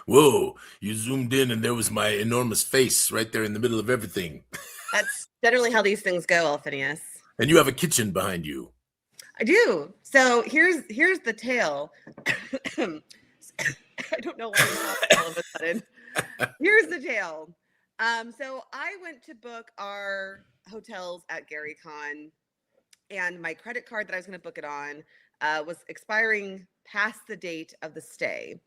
Whoa, you zoomed in and there was my enormous face right there in the middle of everything. That's generally how these things go, Alphinius. And you have a kitchen behind you. I do. So here's the tale. I don't know why I'm talking all of a sudden. Here's the tale. So I went to book our hotels at GaryCon, and my credit card that I was going to book it on was expiring past the date of the stay.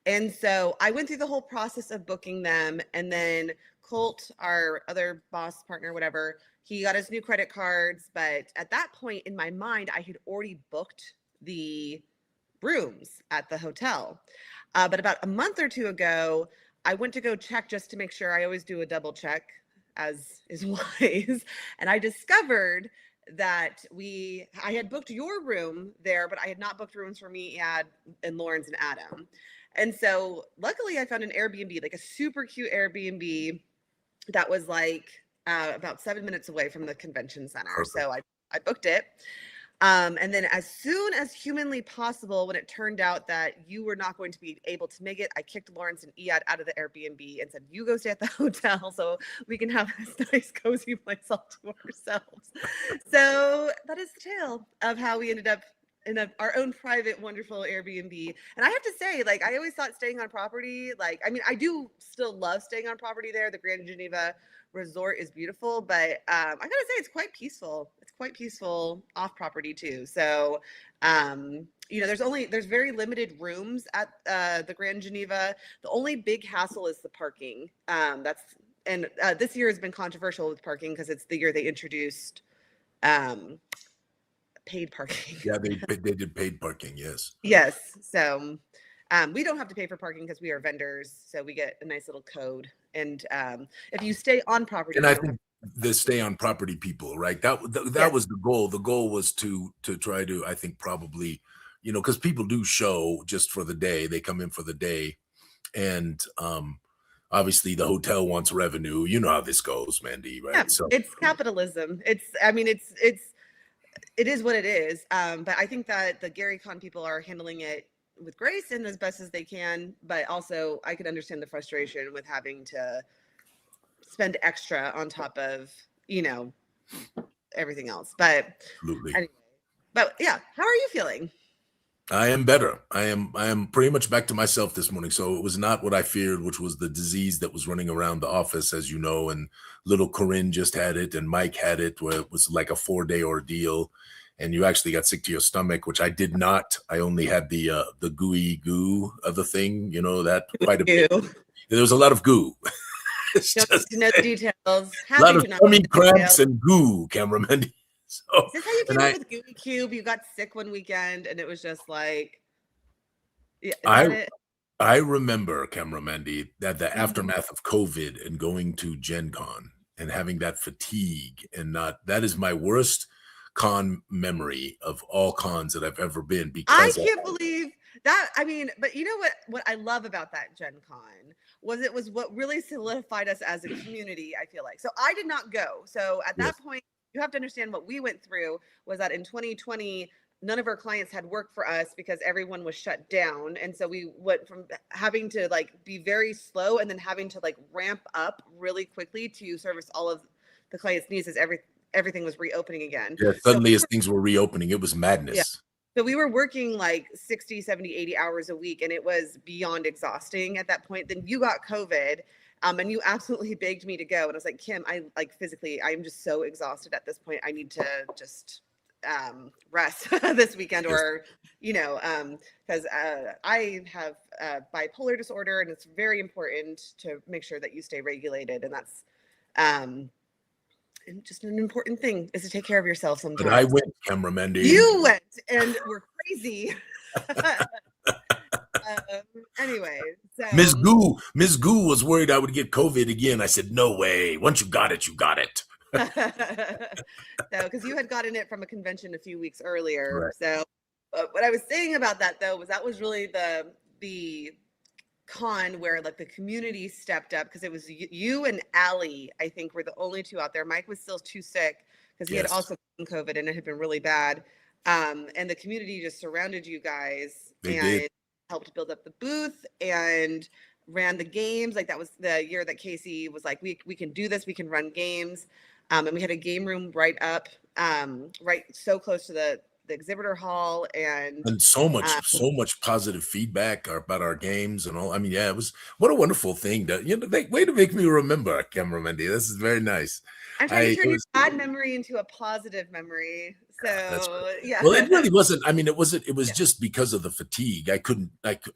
And so I went through the whole process of booking them, and then Colt, our other boss partner, whatever, he got his new credit cards. But at that point in my mind, I had already booked the rooms at the hotel. But about a month or two ago, I went to go check just to make sure. I always do a double check, as is wise. And I discovered that I had booked your room there, but I had not booked rooms for me, and Lawrence and Adam. And so luckily I found an Airbnb, like a super cute Airbnb that was like about 7 minutes away from the convention center. Perfect. So I booked it. And then as soon as humanly possible, when it turned out that you were not going to be able to make it, I kicked Lawrence and Iad out of the Airbnb and said, you go stay at the hotel so we can have this nice, cozy place all to ourselves. So that is the tale of how we ended up in our own private, wonderful Airbnb. And I have to say, like, I always thought staying on property, like, I mean, I do still love staying on property there. The Grand Geneva Resort is beautiful, but I gotta say it's quite peaceful. It's quite peaceful off property too. So there's very limited rooms at the Grand Geneva. The only big hassle is the parking. This year has been controversial with parking because it's the year they introduced paid parking. Yeah, they did paid parking. Yes. Yes. So we don't have to pay for parking because we are vendors, so we get a nice little code. And if you stay on property, and I think the stay on property people, right? That was the goal. The goal was to try to, I think, probably, because people do show just for the day. They come in for the day, and obviously the hotel wants revenue. You know how this goes, Mandy, right? Yeah, so it's capitalism. It is what it is. But I think that the GaryCon people are handling it with grace and as best as they can. But also, I could understand the frustration with having to spend extra on top of everything else. But absolutely. Anyway, but yeah, how are you feeling? I am better. I am pretty much back to myself this morning. So it was not what I feared, which was the disease that was running around the office, as you know, and little Corinne just had it and Mike had it, where it was like a 4-day ordeal. And you actually got sick to your stomach, which I did not. I only had the gooey goo of the thing, that quite a bit. There was a lot of goo. Just no details. A lot of tummy cramps and goo, cameraman. So, is this how you came up with Gooey Cube? You got sick one weekend and it was just like, I remember, Camera Mandy, that the aftermath of COVID and going to Gen Con and having that fatigue that is my worst con memory of all cons that I've ever been. Because I can't believe that. I mean, but you know what I love about that Gen Con was it was what really solidified us as a community, I feel like. So I did not go. So at that point, you have to understand what we went through was that in 2020, none of our clients had work for us because everyone was shut down. And so we went from having to be very slow and then having to ramp up really quickly to service all of the clients' needs as everything was reopening again. Yeah, suddenly as things were reopening, it was madness. Yeah. So we were working 60, 70, 80 hours a week, and it was beyond exhausting at that point. Then you got COVID. And you absolutely begged me to go. And I was like, Kim, physically, I'm just so exhausted at this point. I need to just rest this weekend or, because I have bipolar disorder and it's very important to make sure that you stay regulated. And that's just an important thing is to take care of yourself sometimes. But I went, cameraman. You went and were crazy. Anyway, so Miss Goo was worried I would get COVID again. I said, no way. Once you got it, you got it. So, because you had gotten it from a convention a few weeks earlier. Right. So, what I was saying about that though was that was really the con where the community stepped up because it was you and Allie. I think were the only two out there. Mike was still too sick because he had also gotten COVID and it had been really bad. And the community just surrounded you guys. They did. Helped build up the booth, and ran the games. Like that was the year that Casey was like, we can do this. We can run games. And we had a game room right up, right so close to the exhibitor hall, and so um, much positive feedback about our games and all. I mean, yeah, it was what a wonderful thing that, way to make me remember, Cameron Mendy. This is very nice. I'm trying to turn your bad memory into a positive memory. That's So right. yeah. Well, it really wasn't. I mean, it wasn't. It was Yeah. just because of the fatigue. I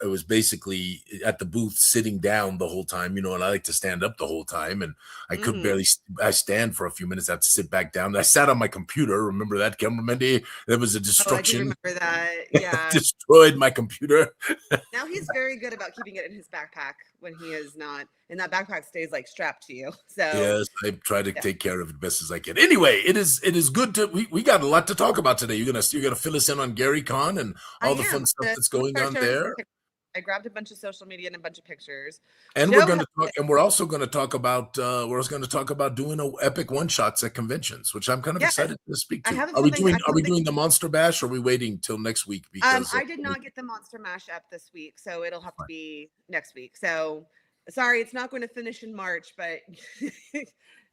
was basically at the booth sitting down the whole time, and I like to stand up the whole time, and I could barely. I stand for a few minutes. I have to sit back down. And I sat on my computer. Remember that, Cameron Mendy? There was a destruction. Oh, I do remember that. Yeah. Destroyed my computer. Now he's very good about keeping it in his backpack when he is not, and that backpack stays like strapped to you. So yes, I try to take care of it best as I can. Anyway, it is good to we got a lot to talk about today. You're gonna fill us in on Gary Con and all the fun stuff that's going on there. I grabbed a bunch of social media and a bunch of pictures. And we're going to talk, and we're also going to talk about doing epic one shots at conventions, which I'm kind of excited to speak to. Are we doing the Monster Bash, or are we waiting till next week? Because I did not get the Monster Mash up this week, so it'll have to be next week. So sorry, it's not going to finish in March, but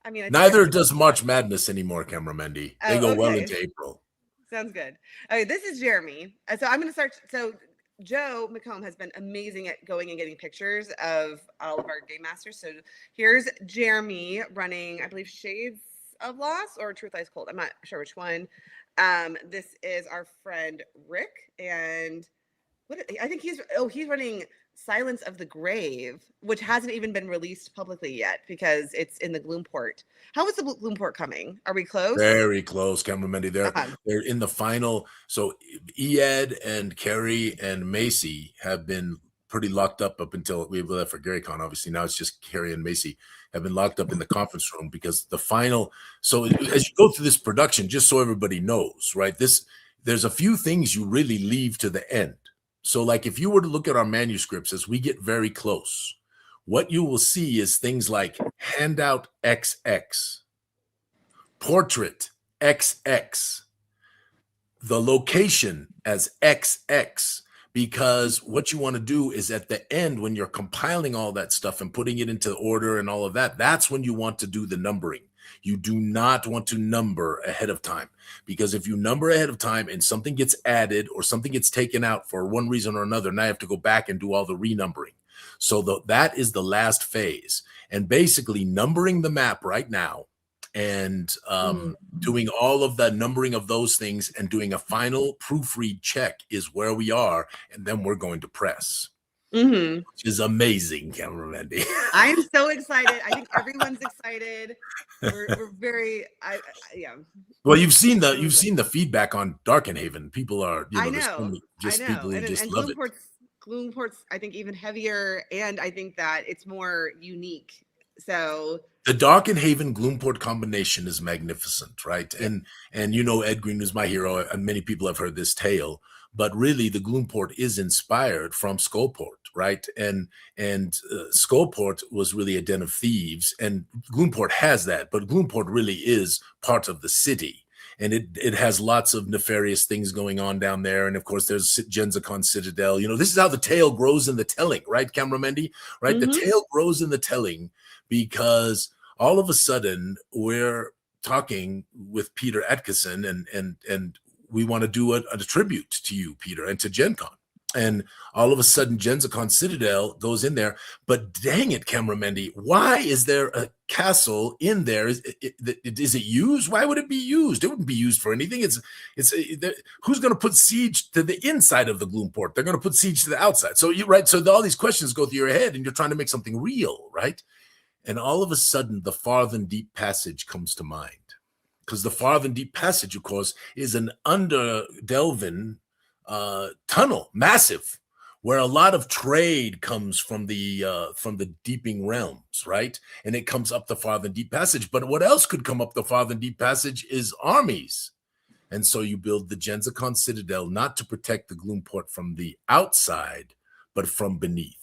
I mean, neither does March Madness anymore, Cameron Mendy. They go well into April. Sounds good. Okay, this is Jeremy. So I'm going to start. So Joe McComb has been amazing at going and getting pictures of all of our Game Masters. So here's Jeremy running, I believe, Shades of Loss or Truth Lies Cold. I'm not sure which one. This is our friend Rick, and I think he's running Silence of the Grave, which hasn't even been released publicly yet because it's in the Gloomport. How is the Gloomport coming? Are we close? Very close, Cameron Mendy. They're in the final. So Ed and Carrie and Macy have been pretty locked up until we left for Gary Con. Obviously, now it's just Carrie and Macy have been locked up in the conference room because the final. So as you go through this production, just so everybody knows, right? There's a few things you really leave to the end. So like if you were to look at our manuscripts as we get very close, what you will see is things like handout XX, portrait XX, the location as XX, because what you want to do is at the end, when you're compiling all that stuff and putting it into order and all of that, that's when you want to do the numbering. You do not want to number ahead of time, because if you number ahead of time and something gets added or something gets taken out for one reason or another, now you have to go back and do all the renumbering. So that is the last phase. And basically numbering the map right now and doing all of the numbering of those things and doing a final proofread check is where we are. And then we're going to press. Which is amazing, Cameron Mendy. I'm so excited. I think everyone's excited. We're very, yeah. Well, you've seen the feedback on Darkenhaven. People are, I know. People who just love it. Gloomport's, I think, even heavier, and I think that it's more unique. So the Darkenhaven Gloomport combination is magnificent, right? Yeah. And Ed Green is my hero, and many people have heard this tale. But really, the Gloomport is inspired from Skullport, right? And Skullport was really a den of thieves, and Gloomport has that. But Gloomport really is part of the city, and it has lots of nefarious things going on down there. And of course, there's Genzicon Citadel. This is how the tale grows in the telling, right, Cameron Mendy? Right, the tale grows in the telling because all of a sudden we're talking with Peter Atkinson and we want to do a tribute to you, Peter, and to Gen Con. And all of a sudden, Genzicon Citadel goes in there. But dang it, Cameron Mendy, why is there a castle in there? Is it used? Why would it be used? It wouldn't be used for anything. Who's going to put siege to the inside of the Gloomport? They're going to put siege to the outside. So So all these questions go through your head, and you're trying to make something real, right? And all of a sudden, the Farthen Deep Passage comes to mind. Because the Farthen Deep Passage, of course, is an underdelving tunnel, massive, where a lot of trade comes from the deeping realms, right? And it comes up the Farthen Deep Passage. But what else could come up the Farthen Deep Passage is armies. And so you build the Genzicon Citadel not to protect the Gloomport from the outside, but from beneath.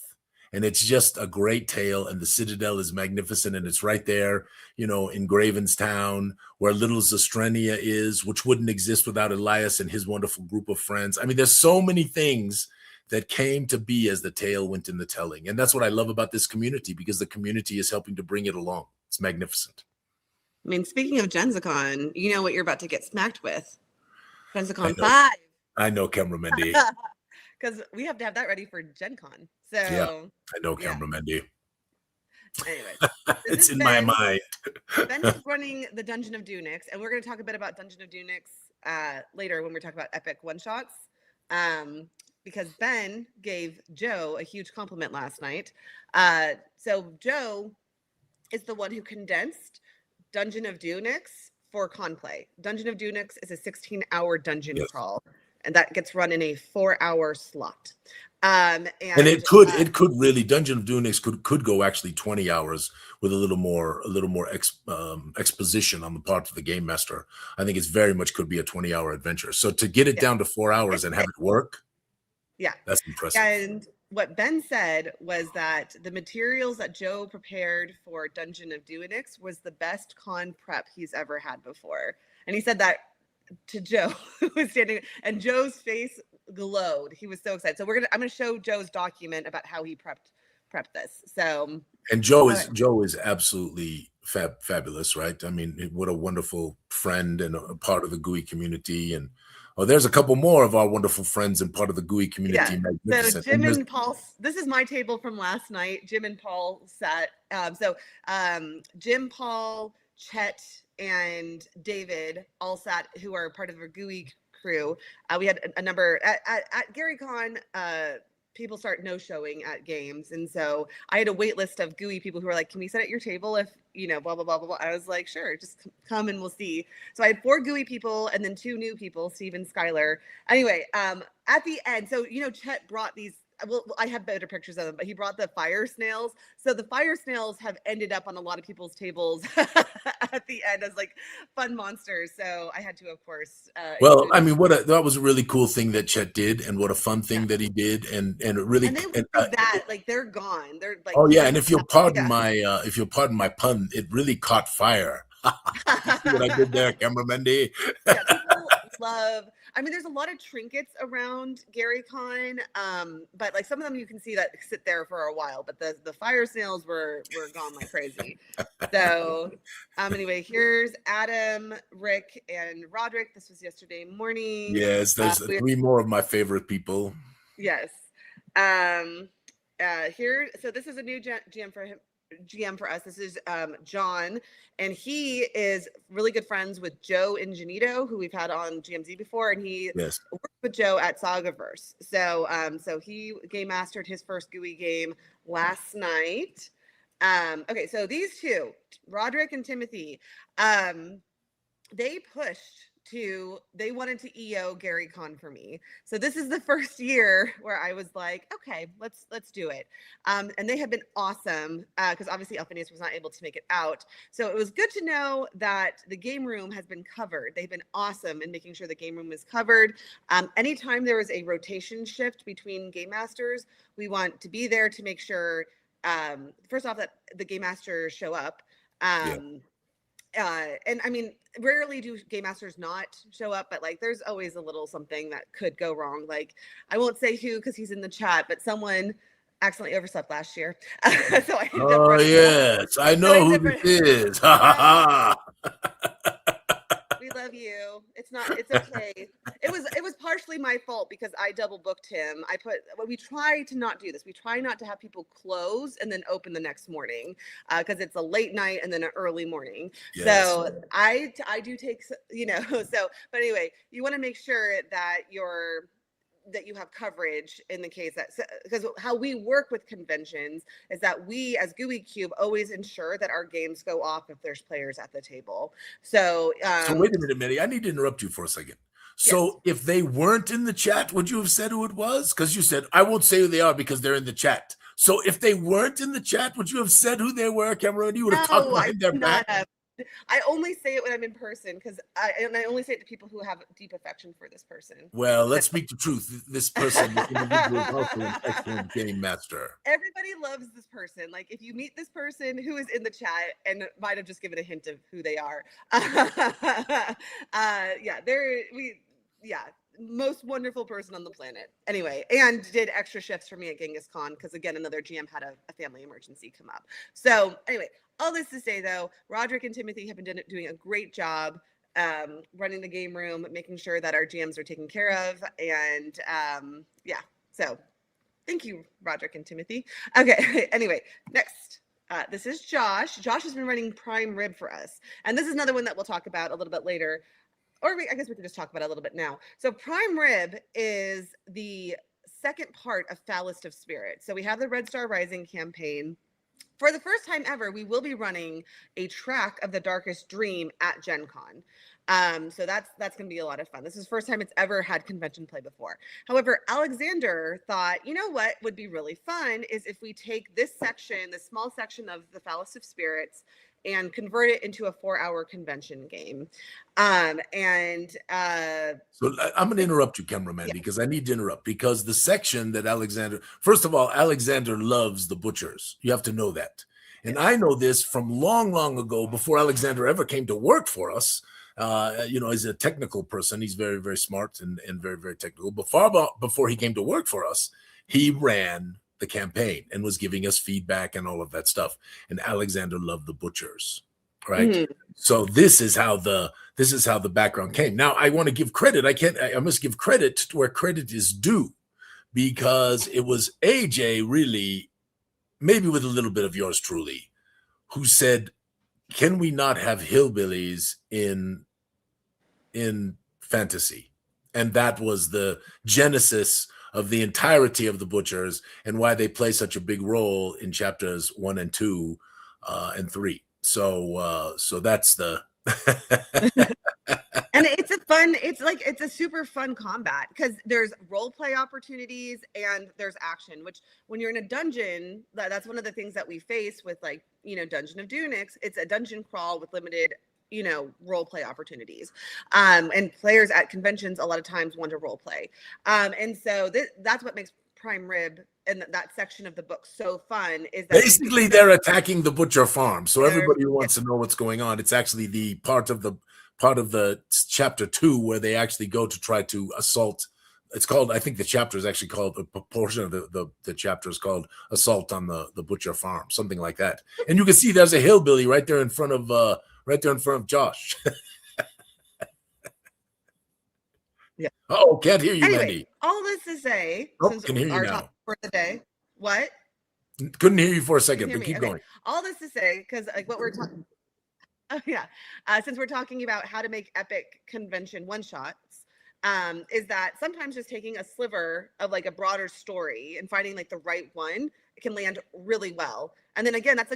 And it's just a great tale, and the Citadel is magnificent, and it's right there, in Gravenstown, where Little Zestrenia is, which wouldn't exist without Elias and his wonderful group of friends. I mean, there's so many things that came to be as the tale went in the telling. And that's what I love about this community, because the community is helping to bring it along. It's magnificent. I mean, speaking of GenzaCon, you know what you're about to get smacked with. GenzaCon know. 5. I know, Cameron Mendy. Because we have to have that ready for Gen Con. So yeah, I know, Cameron Mendy. Anyway, it's in my mind. Ben is running the Dungeon of Dunix, and we're going to talk a bit about Dungeon of Dunix later when we talk about epic one-shots. Because Ben gave Joe a huge compliment last night. So Joe is the one who condensed Dungeon of Dunix for Conplay. Dungeon of Dunix is a 16-hour dungeon crawl, and that gets run in a 4-hour slot. And it could really, Dungeon of Dunix could go actually 20 hours with a little more exposition on the part of the game master. I think it's very much could be a 20-hour adventure. So to get it down to 4 hours and have it work, that's impressive. And what Ben said was that the materials that Joe prepared for Dungeon of Dunix was the best con prep he's ever had before. And he said that to Joe, who was standing, and Joe's face glowed. He was so excited. So I'm gonna show Joe's document about how he prepped this. So, and Joe is absolutely fabulous, right? I mean, what a wonderful friend and a part of the Gooey community. And there's a couple more of our wonderful friends and part of the Gooey community. So Jim and Paul, this is my table from last night. Jim and Paul sat. Jim, Paul, Chet, and David all sat, who are part of our Gooey crew. We had a number at GaryCon. People start no-showing at games, and so I had a wait list of Gooey people who were like, "Can we sit at your table if blah blah blah blah blah?" I was like, "Sure, just come and we'll see." So I had 4 Gooey people and then 2 new people, Steve and Skylar. Anyway, at the end, so Chet brought these. Well, I have better pictures of them, but he brought the fire snails. So the fire snails have ended up on a lot of people's tables at the end as like fun monsters. So I had to, of course. I mean, that was a really cool thing that Chet did, and what a fun thing that he did, and it really. And they that like they're gone. They're like. Oh yeah, and if you'll pardon my pun, it really caught fire. See what I did there, Cameron Mendy? Yeah, people love. I mean, there's a lot of trinkets around GaryCon, but like some of them you can see that sit there for a while. But the fire snails were gone like crazy. So anyway, here's Adam, Rick, and Roderick. This was yesterday morning. Yes, there's 3 more of my favorite people. Yes. Here, so this is a new GM for us. This is John, and he is really good friends with Joe Ingenito, who we've had on GMZ before, and he worked with Joe at Sagaverse. So so he game mastered his first Gooey game last night. Okay, so these 2, Roderick and Timothy, they wanted to EO GaryCon for me. So this is the first year where I was like, okay, let's do it. And they have been awesome because obviously Alphinius was not able to make it out. So it was good to know that the game room has been covered. They've been awesome in making sure the game room is covered. Anytime there is a rotation shift between game masters, we want to be there to make sure, first off, that the game masters show up. And I mean, rarely do game masters not show up, but like there's always a little something that could go wrong. Like I won't say who because he's in the chat, but someone accidentally overslept last year. So I ended up yes, I know who this is. Ha ha ha. We love you. It's okay. It was partially my fault because I double booked him. We try to not do this. We try not to have people close and then open the next morning because it's a late night and then an early morning. Yes. So I do take, but anyway, you want to make sure that you have coverage in the case that, because how we work with conventions is that we as Gooey Cube always ensure that our games go off if there's players at the table. So wait a minute, Minnie, I need to interrupt you for a second. So if they weren't in the chat, would you have said who it was? Because you said, I won't say who they are because they're in the chat. So if they weren't in the chat, would you have said who they were, Cameron? You would have talked behind their back. I only say it when I'm in person because I only say it to people who have deep affection for this person. Well, let's speak the truth. This person is also an excellent game master. Everybody loves this person. Like if you meet this person who is in the chat and might have just given a hint of who they are. most wonderful person on the planet. Anyway, and did extra shifts for me at Genghis Khan because, again, another GM had a family emergency come up. So anyway, all this to say, though, Roderick and Timothy have been doing a great job running the game room, making sure that our GMs are taken care of. And yeah, so thank you, Roderick and Timothy. Okay, anyway, next. This is Josh. Josh has been running Prime Rib for us. And this is another one that we'll talk about a little bit later. Or I guess we can just talk about it a little bit now. So Prime Rib is the second part of Foulest of Spirit. So we have the Red Star Rising campaign. For the first time ever, we will be running a track of the Darkest Dream at Gen Con. So that's going to be a lot of fun. This is the first time it's ever had convention play before. However, Alexander thought, you know what would be really fun is if we take this section, this small section of the Foulest of Spirits, and convert it into a 4-hour convention game. So I'm going to interrupt you, cameraman, because I need to interrupt, because the section that Alexander, first of all, Alexander loves the butchers. You have to know that. And I know this from long, long ago, before Alexander ever came to work for us. He's a technical person. He's very, very smart and very, very technical. But far before he came to work for us, he ran the campaign and was giving us feedback and all of that stuff. And Alexander loved the butchers, right? Mm-hmm. So this is how the background came. Now I want to give credit. I must give credit to where credit is due, because it was AJ, really, maybe with a little bit of yours truly, who said, can we not have hillbillies in fantasy? And that was the genesis of the entirety of the butchers and why they play such a big role in chapters 1 and 2 and 3. So that's the and it's a super fun combat, because there's role play opportunities and there's action, which when you're in a dungeon, that's one of the things that we face with, like, Dungeon of Dunix. It's a dungeon crawl with limited role play opportunities, and players at conventions a lot of times want to role play, and so that's what makes Prime Rib and that section of the book so fun. Is that basically they're attacking the butcher farm, so everybody who wants to know what's going on, it's actually the part of the chapter 2 where they actually go to try to assault. It's called, I think the chapter is actually called, a portion of the chapter is called Assault on the Butcher Farm, something like that. And you can see there's a hillbilly right there in front of Josh. Yeah. Oh, can't hear you, anyway, Mandy. All this to say, since can hear you now. For the day. What? Couldn't hear you for a second, but keep going. All this to say, because like what we're talking. Oh yeah. Since we're talking about how to make epic convention one-shots, is that sometimes just taking a sliver of like a broader story and finding like the right one can land really well. And then again, that's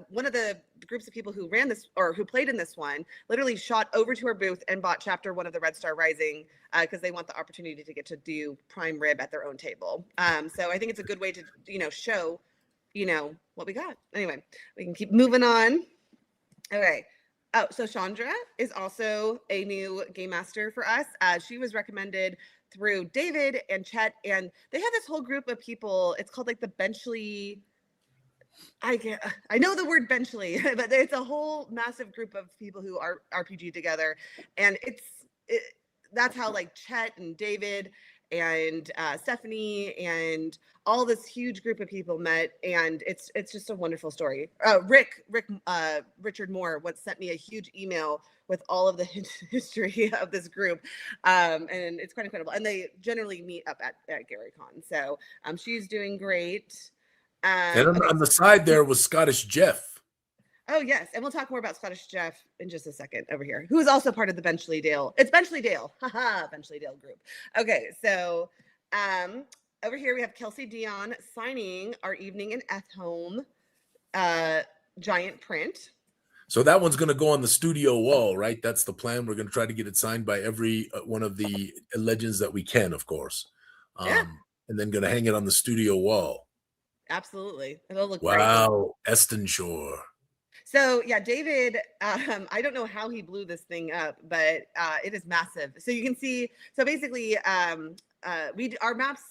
one of the groups of people who ran this or who played in this one literally shot over to our booth and bought chapter 1 of the Red Star Rising because they want the opportunity to get to do Prime Rib at their own table. So I think it's a good way to show what we got. Anyway, we can keep moving on. Okay. Oh, so Chandra is also a new game master for us. She was recommended through David and Chet, and they have this whole group of people. It's called like the Benchley. I know the word Benchley, but it's a whole massive group of people who are RPG together, and that's how like Chet and David and Stephanie and all this huge group of people met, and it's just a wonderful story. Richard Moore once sent me a huge email with all of the history of this group, and it's quite incredible. And they generally meet up at GaryCon, so she's doing great. And on the side there was Scottish Jeff. Oh yes, and we'll talk more about Scottish Jeff in just a second over here, who is also part of the Benchley Dale. It's Benchley Dale, Benchley Dale group. Okay, so over here we have Kelsey Dion signing our Evening in Ethholm giant print. So that one's going to go on the studio wall, right? That's the plan. We're going to try to get it signed by every one of the legends that we can, of course. Yeah. And then going to hang it on the studio wall. Absolutely. It'll look wow, great. Estonshore. So yeah, David, I don't know how he blew this thing up, but it is massive. So you can see, so basically our maps,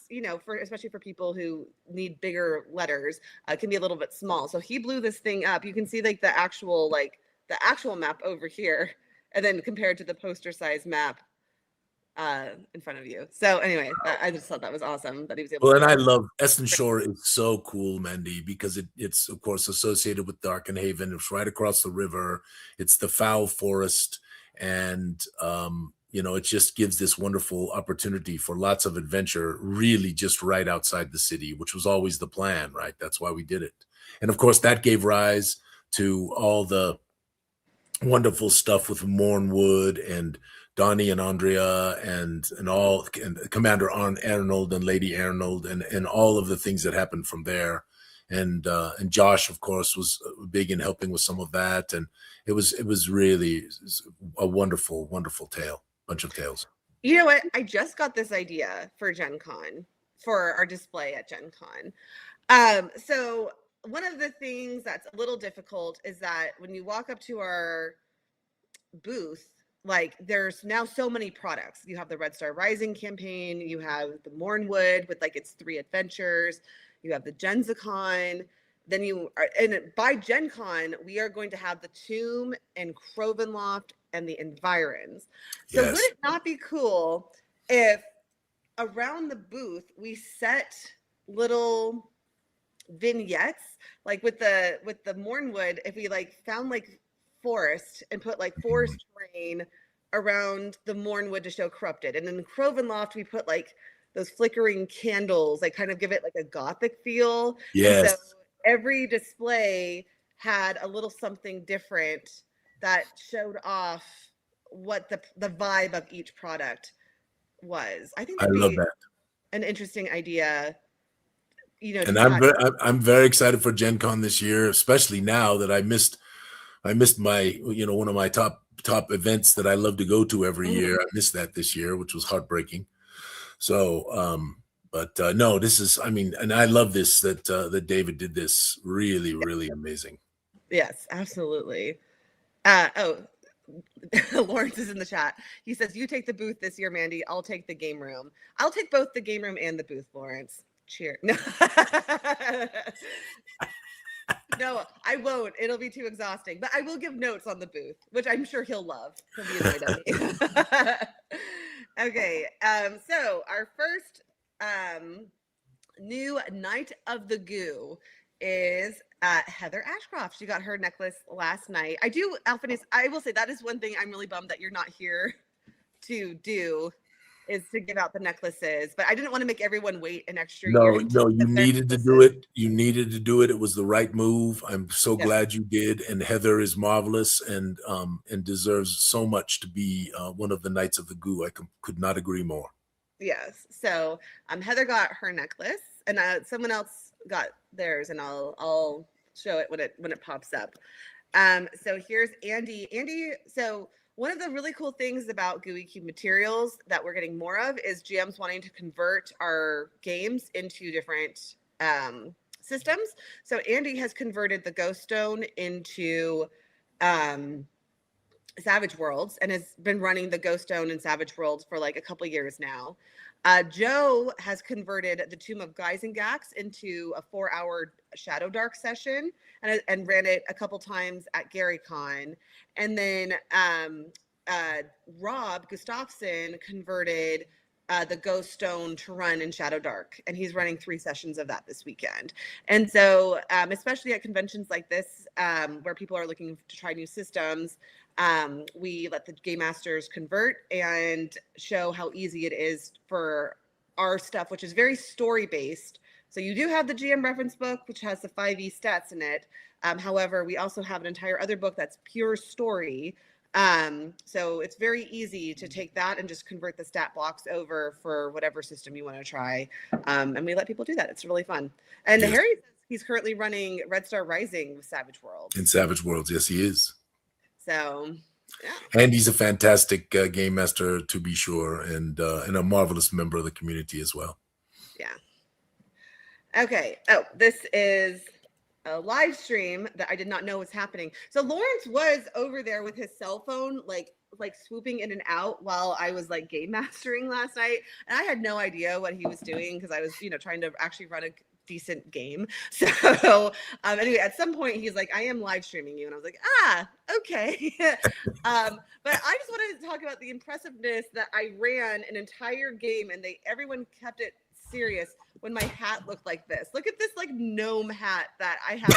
especially for people who need bigger letters, can be a little bit small. So he blew this thing up. You can see like the actual map over here, and then compared to the poster size map in front of you. So anyway, I just thought that was awesome that he was able Well, to. and I love Eston Shore is so cool, Mandy, because it's of course associated with Darkenhaven. It's right across the river. It's the foul forest, and it just gives this wonderful opportunity for lots of adventure, really just right outside the city, which was always the plan, right? That's why we did it. And of course, that gave rise to all the wonderful stuff with Mornwood and Donnie and Andrea and Commander Arnold and Lady Arnold and all of the things that happened from there. And Josh, of course, was big in helping with some of that. And it was really a wonderful, wonderful bunch of tales. You know what? I just got this idea for Gen Con, for our display at Gen Con. So one of the things that's a little difficult is that when you walk up to our booth, like there's now so many products. You have the Red Star Rising campaign, you have the Mornwood with like its 3 adventures, you have the Gensicon, then and by Gen Con, we are going to have the Tomb and Crovenloft and the Environs. So Yes. would it not be cool if around the booth we set little vignettes, like with the Mornwood, if we like found like forest and put like forest terrain around the Mornwood to show corrupted, and in Crovenloft we put like those flickering candles, like kind of give it like a gothic feel. Yes. And so every display had a little something different that showed off what the vibe of each product was. I think I love that. An interesting idea. And I'm very excited for Gen Con this year, especially now that I missed my, one of my top events that I love to go to every year. I missed that this year, which was heartbreaking. So, no, this is, and I love this, that David did this. Really, really amazing. Yes, absolutely. Lawrence is in the chat. He says, you take the booth this year, Mandy. I'll take the game room. I'll take both the game room and the booth, Lawrence. Cheer. No. No, I won't. It'll be too exhausting. But I will give notes on the booth, which I'm sure he'll love. He'll be annoyed at me. Okay. So our first new Knight of the Goo is Heather Ashcroft. She got her necklace last night. Alphinius, I will say that is one thing I'm really bummed that you're not here to do, is to give out the necklaces. But I didn't want to make everyone wait an extra year. No, you needed to do it. You needed to do it. It was the right move. I'm so glad you did. And Heather is marvelous and deserves so much to be one of the Knights of the Goo. I could not agree more. Yes. So Heather got her necklace, and someone else got theirs, and I'll show it when it pops up. So here's Andy. Andy, so one of the really cool things about Gooey Cube materials that we're getting more of is GMs wanting to convert our games into different systems. So Andy has converted the Ghost Stone into Savage Worlds and has been running the Ghost Stone and Savage Worlds for like a couple years now. Joe has converted the Tomb of Geisengax into a 4-hour Shadow Dark session and ran it a couple times at GaryCon. And then Rob Gustafson converted the Ghost Stone to run in Shadow Dark, and he's running 3 sessions of that this weekend. And so especially at conventions like this, where people are looking to try new systems, we let the game masters convert and show how easy it is for our stuff, which is very story based. So you do have the GM reference book, which has the 5e stats in it. However, we also have an entire other book that's pure story. So it's very easy to take that and just convert the stat blocks over for whatever system you want to try. And we let people do that. It's really fun. And yes. Harry says he's currently running Red Star Rising with Savage Worlds. In Savage Worlds, yes, he is. So, yeah. And he's a fantastic game master, to be sure, and a marvelous member of the community as well. Yeah. Okay. Oh, this is a live stream that I did not know was happening. So Lawrence was over there with his cell phone, like swooping in and out while I was like game mastering last night, and I had no idea what he was doing because I was, trying to actually run a decent game. So anyway, at some point he's like, I am live streaming you, and I was like, okay. But I just wanted to talk about the impressiveness that I ran an entire game and everyone kept it serious when my hat looked like this. Look at this like gnome hat that I have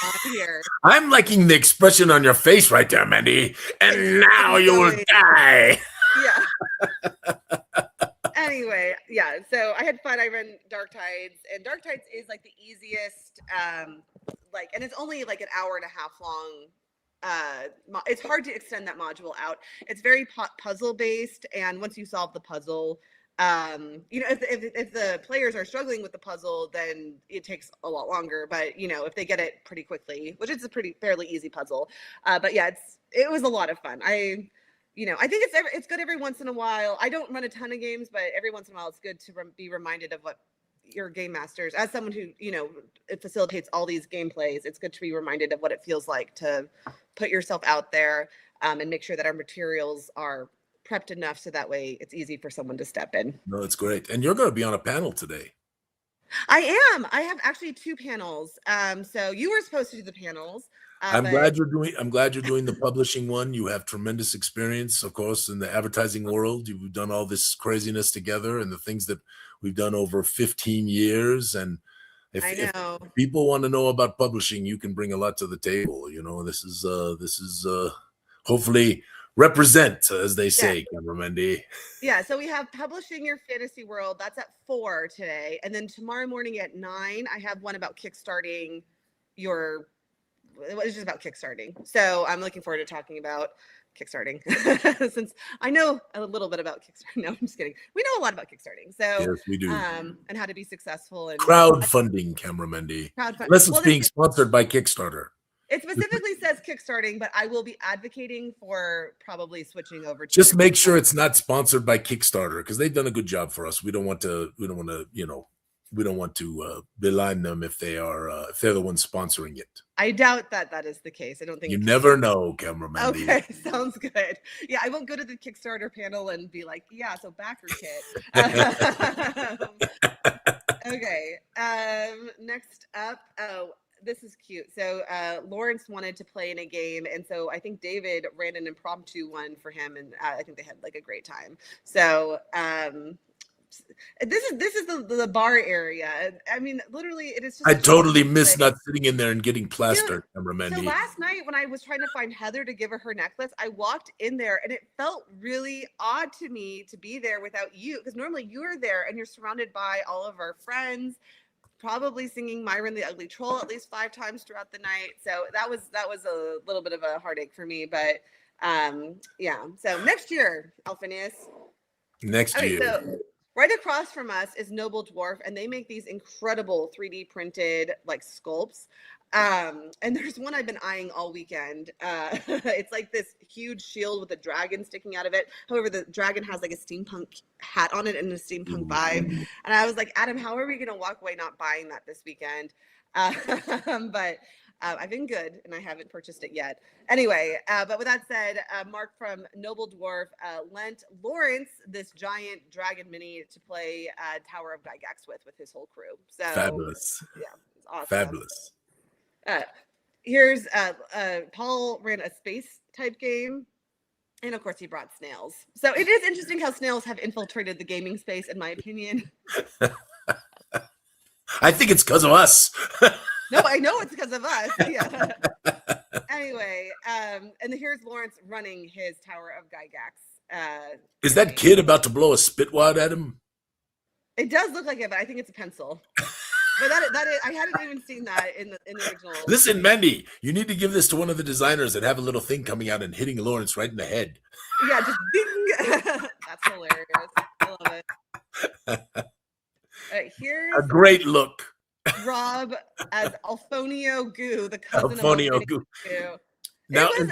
on here. I'm liking the expression on your face right there, Mandy. And now you will die. Yeah. Anyway, yeah. So I had fun. I ran Dark Tides, and Dark Tides is like the easiest. And it's only like an hour and a half long. It's hard to extend that module out. It's very puzzle based, and once you solve the puzzle, if the players are struggling with the puzzle, then it takes a lot longer. But if they get it pretty quickly, which is a fairly easy puzzle. But yeah, it was a lot of fun. I think it's good every once in a while. I don't run a ton of games, but every once in a while, it's good to be reminded of what your game masters, as someone who it facilitates all these gameplays. It's good to be reminded of what it feels like to put yourself out there and make sure that our materials are prepped enough so that way it's easy for someone to step in. No, it's great. And you're going to be on a panel today. I am. I have actually 2 panels. So you were supposed to do the panels. I'm glad you're doing the publishing one. You have tremendous experience, of course, in the advertising world. You've done all this craziness together and the things that we've done over 15 years. And if people want to know about publishing, you can bring a lot to the table. This is hopefully represent, as they say, Camera Mendy. Yeah, so we have Publishing Your Fantasy World. That's at 4 today. And then tomorrow morning at 9, I have one about kickstarting it's just about kickstarting. So I'm looking forward to talking about kickstarting since I know a little bit about Kickstarting. No, I'm just kidding. We know a lot about kickstarting. So yes, we do. And how to be successful and crowdfunding, Camera Mendy. Unless it's being sponsored by Kickstarter. It specifically says kickstarting, but I will be advocating for probably switching over to just make sure it's not sponsored by Kickstarter, because they've done a good job for us. We don't want to beline them if they're the ones sponsoring it. I doubt that is the case. I don't think you never know, cameraman. Okay, sounds good. Yeah, I won't go to the Kickstarter panel and be like, yeah, so backer kit. Okay. Next up, this is cute. So Lawrence wanted to play in a game, and so I think David ran an impromptu one for him, and I think they had like a great time. So this is the bar area. I mean, literally, it is just. I totally miss not sitting in there and getting plastered, cameraman. So last night when I was trying to find Heather to give her necklace, I walked in there, and it felt really odd to me to be there without you, because normally you're there and you're surrounded by all of our friends, probably singing Myron the Ugly Troll at least 5 times throughout the night. So that was a little bit of a heartache for me, but yeah. So next year, Alphinius. Next year. So right across from us is Noble Dwarf, and they make these incredible 3D printed like sculpts. And there's one I've been eyeing all weekend. It's like this huge shield with a dragon sticking out of it. However, the dragon has like a steampunk hat on it and a steampunk vibe. And I was like, Adam, how are we going to walk away not buying that this weekend? But I've been good and I haven't purchased it yet. Anyway, but with that said, Mark from Noble Dwarf lent Lawrence this giant dragon mini to play Tower of Gygax with his whole crew. So fabulous. Yeah, it's awesome. Fabulous. Here's Paul ran a space type game, and of course he brought snails. So it is interesting how snails have infiltrated the gaming space, in my opinion. I think it's because of us. No, I know it's because of us. Yeah. Anyway, and here's Lawrence running his Tower of Gygax. Is that kid about to blow a spitwad at him? It does look like it, but I think it's a pencil. But that is, I hadn't even seen that in the original. Listen, Mandy, you need to give this to one of the designers and have a little thing coming out and hitting Lawrence right in the head. Yeah, just ding. That's hilarious. I love it. All right, here's a great look. Rob as Alphinius Goo, the cousin Alphinius of Goo. Now, in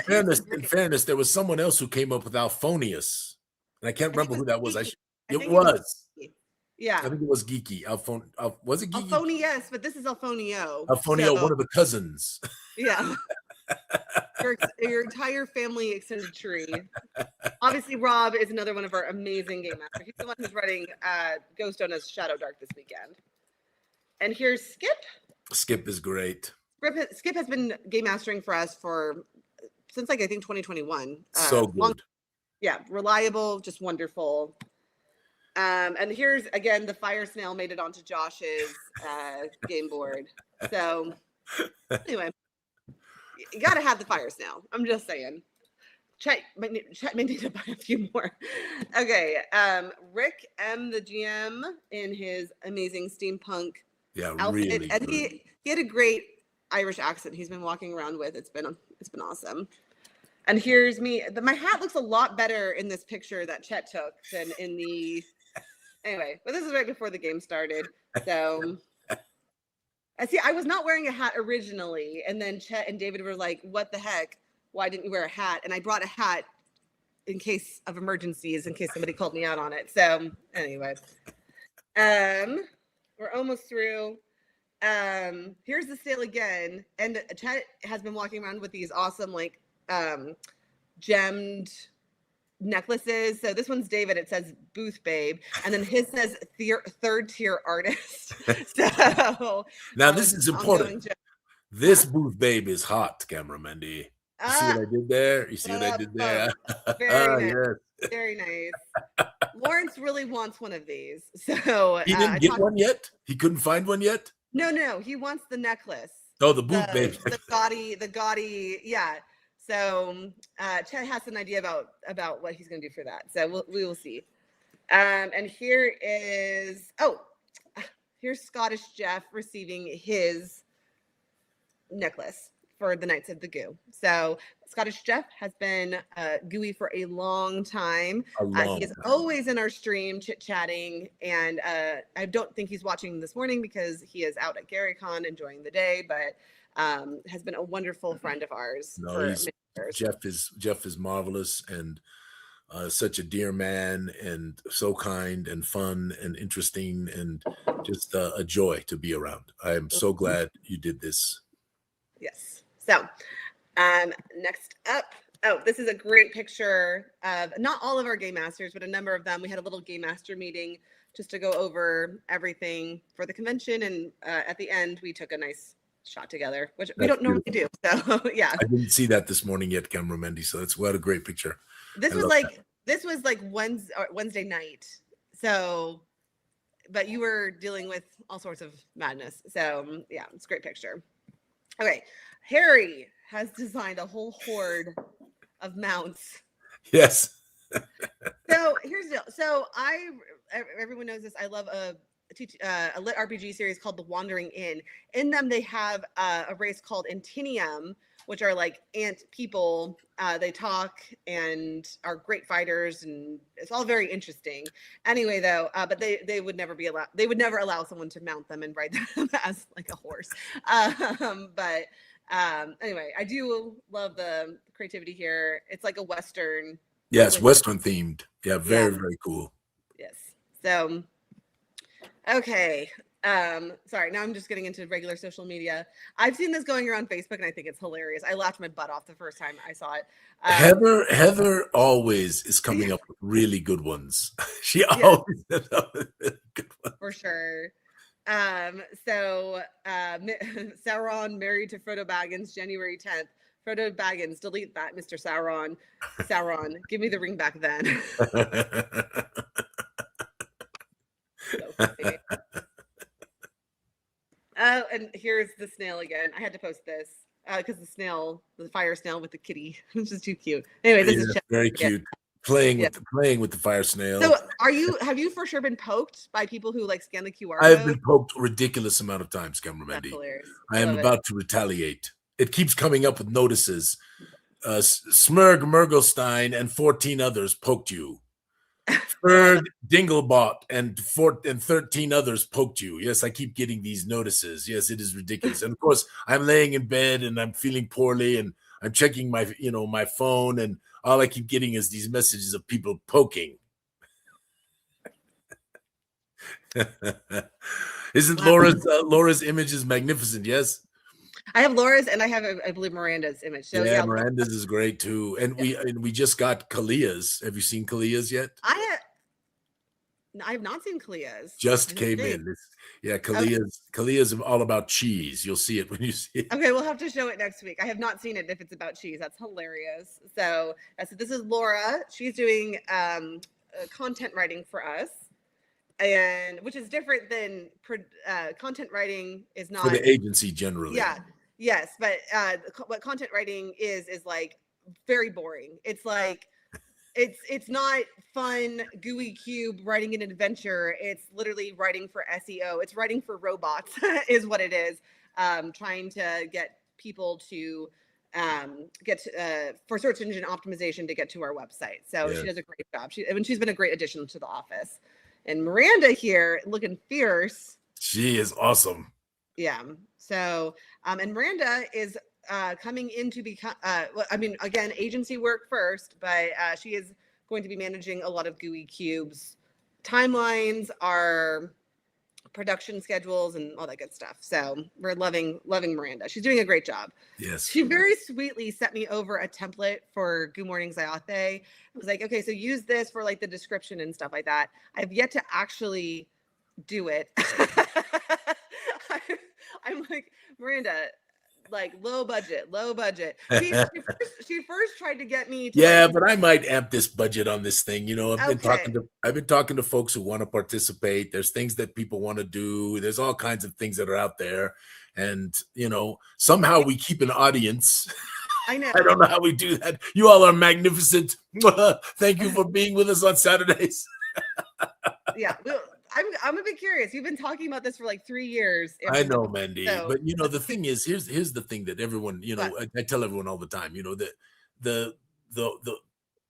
fairness, there was someone else who came up with Alphinius, and I can't remember who that was. It was. Yeah. I think it was Geeky. Was it Geeky? Alphonius, but this is Alphonio. Alphonio, So, one of the cousins. yeah. Your entire family extended tree. Obviously, Rob is another one of our amazing game masters. He's the one who's running Ghost Donuts Shadow Dark this weekend. And here's Skip. Skip is great. Skip has been game mastering for us since like I think 2021. So good. Reliable, just wonderful. And here's again the fire snail made it onto Josh's game board. So anyway, you gotta have the fire snail. I'm just saying. Chet may need to buy a few more. Okay. Rick M, the GM, in his amazing steampunk outfit. Really. And he had a great Irish accent he's been walking around with. It's been awesome. And here's me. My hat looks a lot better in this picture that Chet took than in the. Anyway, but this is right before the game started. So I was not wearing a hat originally, and then Chet and David were like, "What the heck? Why didn't you wear a hat?" And I brought a hat in case of emergencies, in case somebody called me out on it. So anyway, we're almost through. Here's the sale again, and Chet has been walking around with these awesome like gemmed necklaces. So this one's David. It says Booth Babe, and then his says third tier artist. So now this is important. This Booth Babe is hot, Camera Mendy. You see what I did there? You see what I did there? Very nice. Yes. Very nice. Lawrence really wants one of these. So he didn't get one yet? He couldn't find one yet? No. He wants the necklace. Oh, the Booth Babe. The gaudy, yeah. So Chet has an idea about what he's going to do for that. So we will see. And here's Scottish Jeff receiving his necklace for the Knights of the Goo. So Scottish Jeff has been Gooey for a long time. He is always in our stream chit-chatting, and I don't think he's watching this morning because he is out at GaryCon enjoying the day, but has been a wonderful friend of ours for many years. Jeff is marvelous and such a dear man and so kind and fun and interesting and just a joy to be around. I am so glad you did this. Yes. So next up, this is a great picture of not all of our game masters, but a number of them. We had a little game master meeting just to go over everything for the convention. And at the end, we took a nice shot together, which we don't normally do. So yeah. I didn't see that this morning yet, Camera Mendy. So that's what a great picture. This was like Wednesday night. So, but you were dealing with all sorts of madness. So yeah, it's a great picture. Okay. Harry has designed a whole horde of mounts. Yes. So here's the deal. So everyone knows this. I love a lit RPG series called The Wandering Inn. In them, they have a race called Antinium, which are like ant people. They talk and are great fighters, and it's all very interesting. Anyway, though, but they would never be allowed. They would never allow someone to mount them and ride them as like a horse. But anyway, I do love the creativity here. It's like a Western. Yes, Western themed. Yeah, very cool. Yes. So, okay. Sorry, now I'm just getting into regular social media. I've seen this going around Facebook and I think it's hilarious. I laughed my butt off the first time I saw it. Heather always is coming up with really good ones. She always comes up with good ones. For sure. So Sauron married to Frodo Baggins, January 10th. Frodo Baggins, delete that, Mr. Sauron. Sauron, give me the ring back then. Oh, and here's the snail again. I had to post this because the fire snail with the kitty, which is too cute. Anyway, this is very cute. Playing with the fire snail. So have you for sure been poked by people who like scan the QR code? I've been poked a ridiculous amount of times, Camera Mendy. I am about to retaliate. It keeps coming up with notices. Smurg Mergelstein and 14 others poked you. Ferg Dinglebot and 13 others poked you. Yes, I keep getting these notices. Yes, it is ridiculous. And of course, I'm laying in bed and I'm feeling poorly and I'm checking my phone, and all I keep getting is these messages of people poking. Isn't Laura's image is magnificent? Yes. I have Laura's and I have, I believe, Miranda's image. So yeah, Miranda's is great too. And yeah. we just got Kalia's. Have you seen Kalia's yet? I have not seen Kalia's. Just came in. Kalia's all about cheese. You'll see it when you see it. Okay, we'll have to show it next week. I have not seen it if it's about cheese. That's hilarious. So this is Laura. She's doing content writing for us, and which is different than content writing is not for the agency generally. Yeah. Yes, but what content writing is like very boring. It's like it's not fun Gooey Cube writing an adventure. It's literally writing for SEO. It's writing for robots is what it is. Trying to get people to for search engine optimization to get to our website. So she does a great job. She's been a great addition to the office. And Miranda here looking fierce. She is awesome. Yeah. So and Miranda is coming in to become, I mean, again, agency work first, but she is going to be managing a lot of Gooey Cube's timelines, our production schedules, and all that good stuff. So we're loving Miranda. She's doing a great job. Yes. She very sweetly sent me over a template for Goo Morning Zyathé. I was like, okay, so use this for like the description and stuff like that. I've yet to actually do it. I'm like, Miranda, like low budget. She first tried to get me to but I might amp this budget on this thing. You know, I've been talking to folks who want to participate. There's things that people want to do. There's all kinds of things that are out there. And, you know, somehow we keep an audience. I know. I don't know how we do that. You all are magnificent. Thank you for being with us on Saturdays. Yeah. I'm a bit curious. You've been talking about this for like 3 years. I know, Mandy, but you know, the thing is, here's the thing that everyone, you know, I tell everyone all the time, you know, that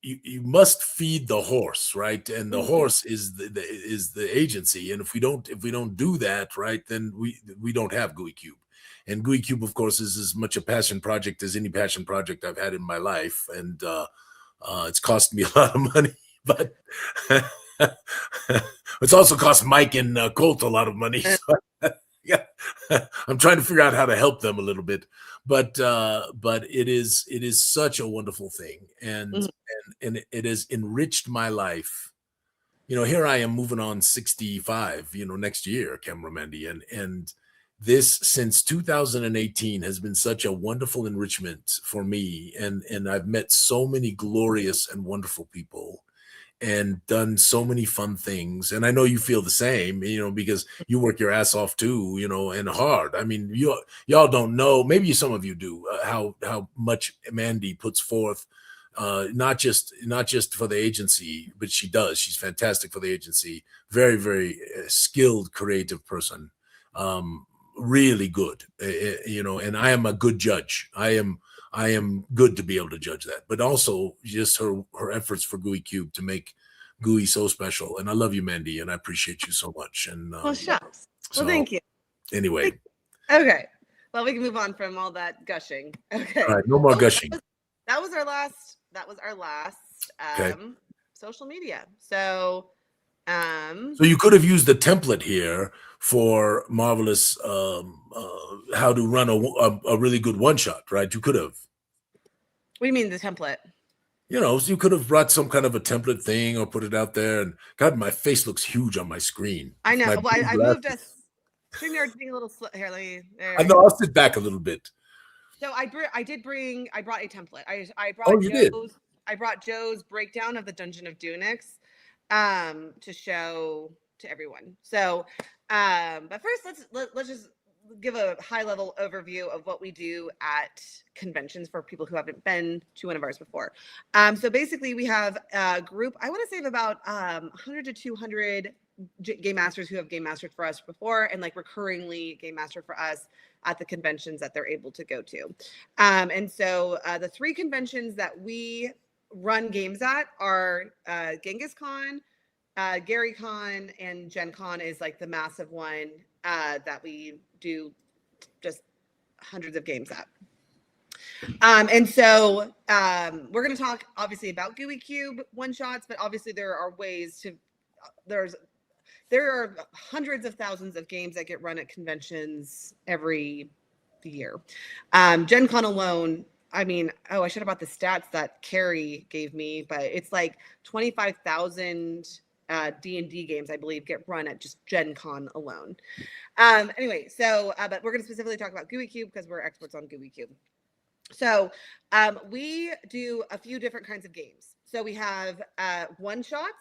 you must feed the horse, right? And the horse is the agency. And if we don't do that, right, then we don't have Gooey Cube. And Gooey Cube, of course, is as much a passion project as any passion project I've had in my life. And it's cost me a lot of money, but it's also cost Mike and Colt a lot of money. So, yeah, I'm trying to figure out how to help them a little bit, but it is such a wonderful thing, and it has enriched my life. You know, here I am moving on 65. You know, next year, Camera Mandy, and this since 2018 has been such a wonderful enrichment for me, and I've met so many glorious and wonderful people. And done so many fun things. And I know you feel the same, you know, because you work your ass off too, you know, and hard. I mean, y'all don't know, maybe some of you do, how much Mandy puts forth, not just for the agency, but she does. She's fantastic for the agency. Very, very skilled, creative person. Really good, you know, and I am a good judge. I am good to be able to judge that, but also just her efforts for Gooey Cube to make Gooey so special. And I love you, Mandy, and I appreciate you so much. And well, shucks. Well, thank you. Anyway. Okay. Well, we can move on from all that gushing. Okay. All right. No more gushing. That was our last social media. So you could have used the template here for marvelous how to run a really good one shot, right? You could have. What do you mean the template? You know, so you could have brought some kind of a template thing or put it out there. And God, my face looks huge on my screen. I know. Well, I moved us. StreamYard's being a little here. I know. I'll sit back a little bit. So I brought a template. I brought oh, you did. I brought Joe's breakdown of the Dungeon of Dunix to show to everyone. So, but first, let's just give a high level overview of what we do at conventions for people who haven't been to one of ours before. So basically, we have a group. I want to say of about 100 to 200 game masters who have game mastered for us before, and like recurringly game mastered for us at the conventions that they're able to go to. And so the three conventions that we run games at are Genghis Con, Gary Con, and Gen Con is like the massive one that we do just hundreds of games at. And so we're going to talk obviously about Gooey Cube one shots, but obviously there are ways to, there are hundreds of thousands of games that get run at conventions every year. Gen Con alone, I mean, I should have brought the stats that Carrie gave me, but it's like 25,000 D&D games, I believe, get run at just Gen Con alone. Anyway, so, but we're going to specifically talk about Gooey Cube because we're experts on Gooey Cube. So we do a few different kinds of games. So we have one shots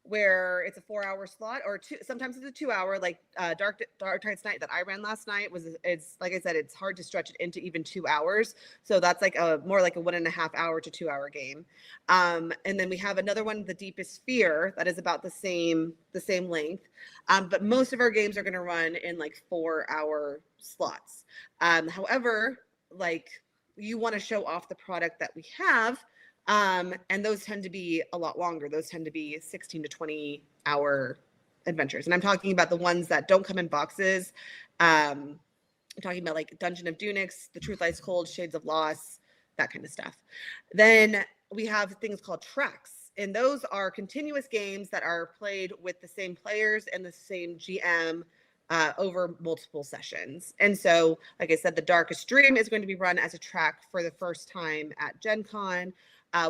where it's a 4-hour slot, or sometimes it's a 2-hour, like Dark Tides Night that I ran last night it's like I said, it's hard to stretch it into even 2 hours. So that's like more like a 1.5 hour to 2 hour game. And then we have another one, The Deepest Fear, that is about the same length. But most of our games are going to run in like 4-hour slots. However, like, you want to show off the product that we have. And those tend to be a lot longer. Those tend to be 16 to 20 hour adventures. And I'm talking about the ones that don't come in boxes. I'm talking about like Dungeon of Dunix, The Truth Lies Cold, Shades of Loss, that kind of stuff. Then we have things called tracks. And those are continuous games that are played with the same players and the same GM over multiple sessions. And so, like I said, The Darkest Dream is going to be run as a track for the first time at Gen Con.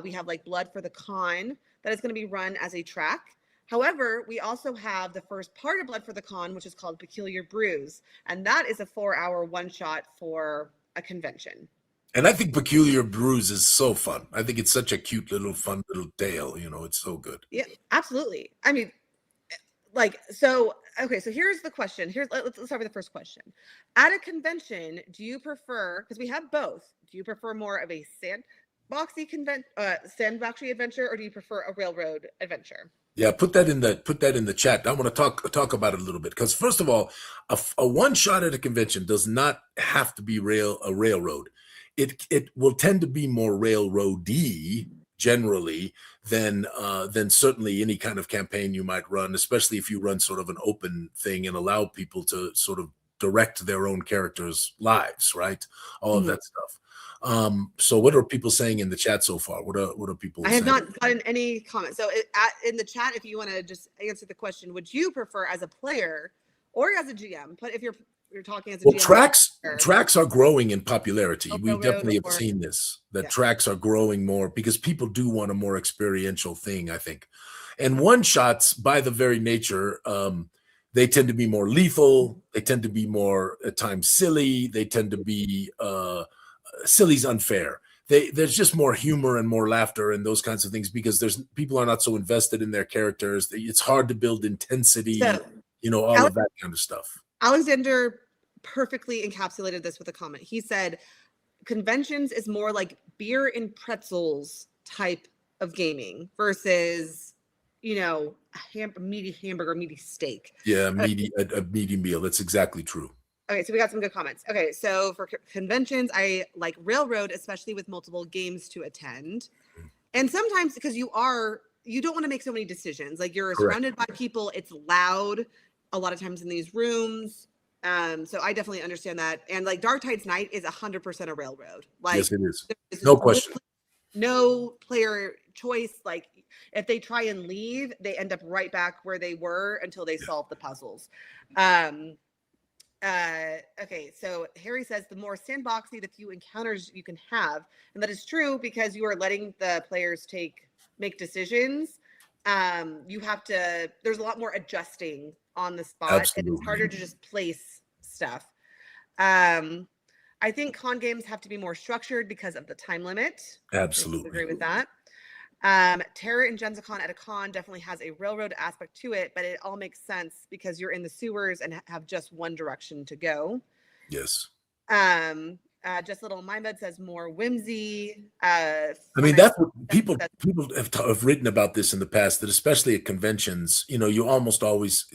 We have like Blood for the Con that is going to be run as a track. However, we also have the first part of Blood for the Con, which is called Peculiar Brews. And that is a 4-hour one-shot for a convention. And I think Peculiar Brews is so fun. I think it's such a cute little fun little tale. You know, it's so good. Yeah, absolutely. I mean, like, so, okay, so here's the question. Let's start with the first question. At a convention, do you prefer, because we have both, do you prefer more of a sandboxy adventure, or do you prefer a railroad adventure? Yeah, put that in the chat. I want to talk about it a little bit, because first of all, a one shot at a convention does not have to be a railroad. It will tend to be more railroady generally than certainly any kind of campaign you might run, especially if you run sort of an open thing and allow people to sort of direct their own characters' lives, right? All of that stuff. So what are people saying in the chat so far? What are people saying? I have not gotten any comments. So in the chat, if you want to just answer the question, would you prefer as a player or as a GM? But if you're talking as a GM, tracks are growing in popularity. We definitely have seen this, that tracks are growing more because people do want a more experiential thing, I think. And one shots, by the very nature, they tend to be more lethal. They tend to be more at times silly. They tend to be silly's unfair. There's just more humor and more laughter and those kinds of things because people are not so invested in their characters. It's hard to build intensity, all of that kind of stuff. Alexander perfectly encapsulated this with a comment. He said, conventions is more like beer and pretzels type of gaming versus, a meaty hamburger, meaty steak. Yeah, a meaty meal. That's exactly true. Okay, so we got some good comments. Okay, so for conventions, I like railroad, especially with multiple games to attend. And sometimes because you don't want to make so many decisions. Like you're surrounded by people, it's loud a lot of times in these rooms. So I definitely understand that. And like Dark Tides Night is 100% a railroad. Like, yes, it is. No question. No player choice. Like if they try and leave, they end up right back where they were until they solve the puzzles. Okay, so Harry says the more sandboxy, the few encounters you can have. And that is true because you are letting the players make decisions. There's a lot more adjusting on the spot. Absolutely. And it's harder to just place stuff. I think con games have to be more structured because of the time limit. Absolutely. I agree with that. Terra and GenzaCon at a con definitely has a railroad aspect to it, but it all makes sense because you're in the sewers and have just one direction to go. Yes. Just Little Mindbud says more whimsy. I mean, that's what people have written about this in the past, that especially at conventions, you almost always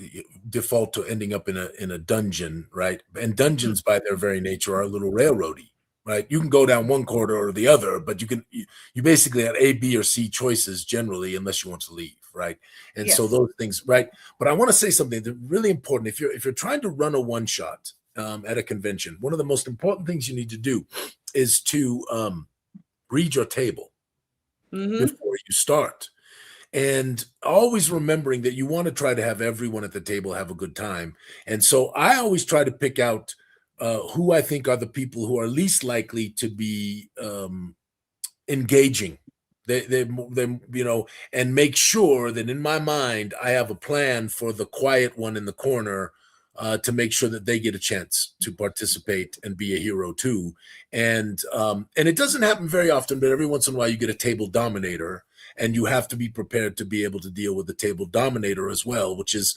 default to ending up in a dungeon, right? And dungeons by their very nature are a little railroady. Right, you can go down one corridor or the other, but you basically have A, B, or C choices generally, unless you want to leave, right? And so those things, right? But I want to say something that's really important. If you're trying to run a one shot at a convention, one of the most important things you need to do is to read your table before you start. and always remembering that you want to try to have everyone at the table have a good time. And so I always try to pick out who I think are the people who are least likely to be engaging. You know, and make sure that in my mind I have a plan for the quiet one in the corner, to make sure that they get a chance to participate and be a hero too. And it doesn't happen very often, but every once in a while you get a table dominator, and you have to be prepared to be able to deal with the table dominator as well, which is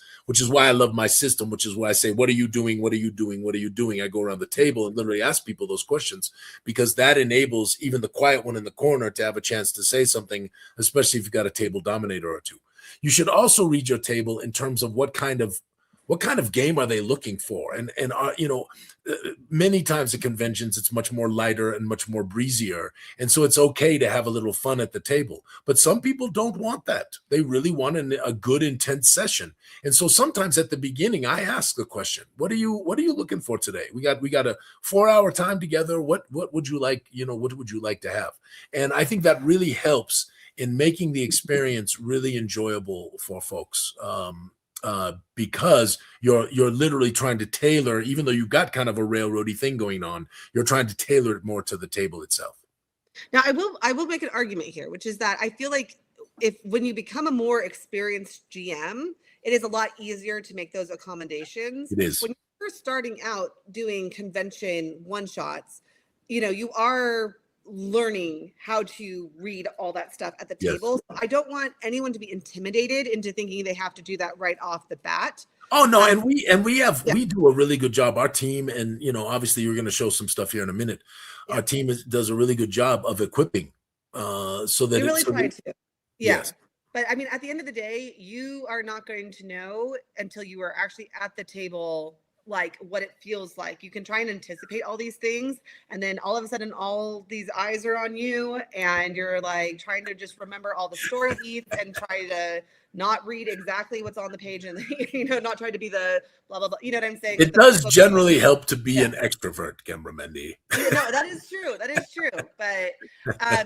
why I love my system, which is why I say, what are you doing? What are you doing? What are you doing? I go around the table and literally ask people those questions, because that enables even the quiet one in the corner to have a chance to say something, especially if you've got a table dominator or two. You should also read your table in terms of what kind of game are they looking for, and are, you know, many times at conventions it's much more lighter and much more breezier, and so it's okay to have a little fun at the table. But some people don't want that. They really want a good intense session. And so sometimes at the beginning I ask the question, what are you looking for today? We got a 4-hour time together. What would you like, you know, what would you like to have? And I think that really helps in making the experience really enjoyable for folks. Because you're literally trying to tailor, even though you've got kind of a railroady thing going on, you're trying to tailor it more to the table itself. Now, I will make an argument here, which is that I feel like if when you become a more experienced GM, it is a lot easier to make those accommodations. It is. When you're first starting out doing convention one shots, you know, you are learning how to read all that stuff at the Yes. table. So I don't want anyone to be intimidated into thinking they have to do that right off the bat. Oh no, Um, yeah, we do a really good job. Our team, and you know, obviously you're going to show some stuff here in a minute. yeah, Our team does a really good job of equipping, so that we really try that, to. Yeah. yes, But I mean, at the end of the day, you are not going to know until you are actually at the table, like what it feels like. You can try and anticipate all these things, and then all of a sudden, all these eyes are on you, and you're like trying to just remember all the story beats and try to not read exactly what's on the page, and you know, not try to be the blah blah blah. You know what I'm saying? it The does book. generally help to be Yeah. an extrovert, Kemra Mendy. Yeah, no, that is true. That is true. But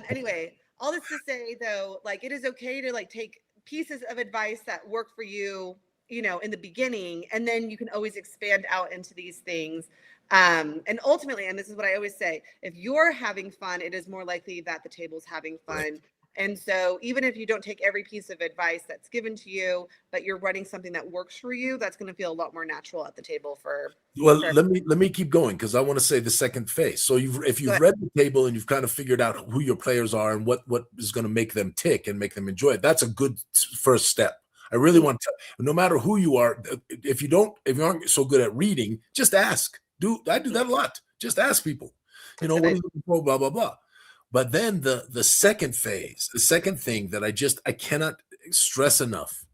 anyway, all this to say though, like it is okay to like take pieces of advice that work for you, you know, in the beginning, and then you can always expand out into these things. And ultimately, and this is what I always say, if you're having fun, it is more likely that the table's having Correct. fun. And so even if you don't take every piece of advice that's given to you, but you're running something that works for you, that's going to feel a lot more natural at the table Well, for let me keep going, because I want to say the second phase. So if go you've ahead. read the table and you've kind of figured out who your players are and what is going to make them tick and make them enjoy it, that's a good first step. I really want to, no matter who you are, if you aren't so good at reading, just ask. I do that a lot. Just ask people, you That's know, good what are idea. you looking for, blah blah blah. But then the second phase, the second thing that I cannot stress enough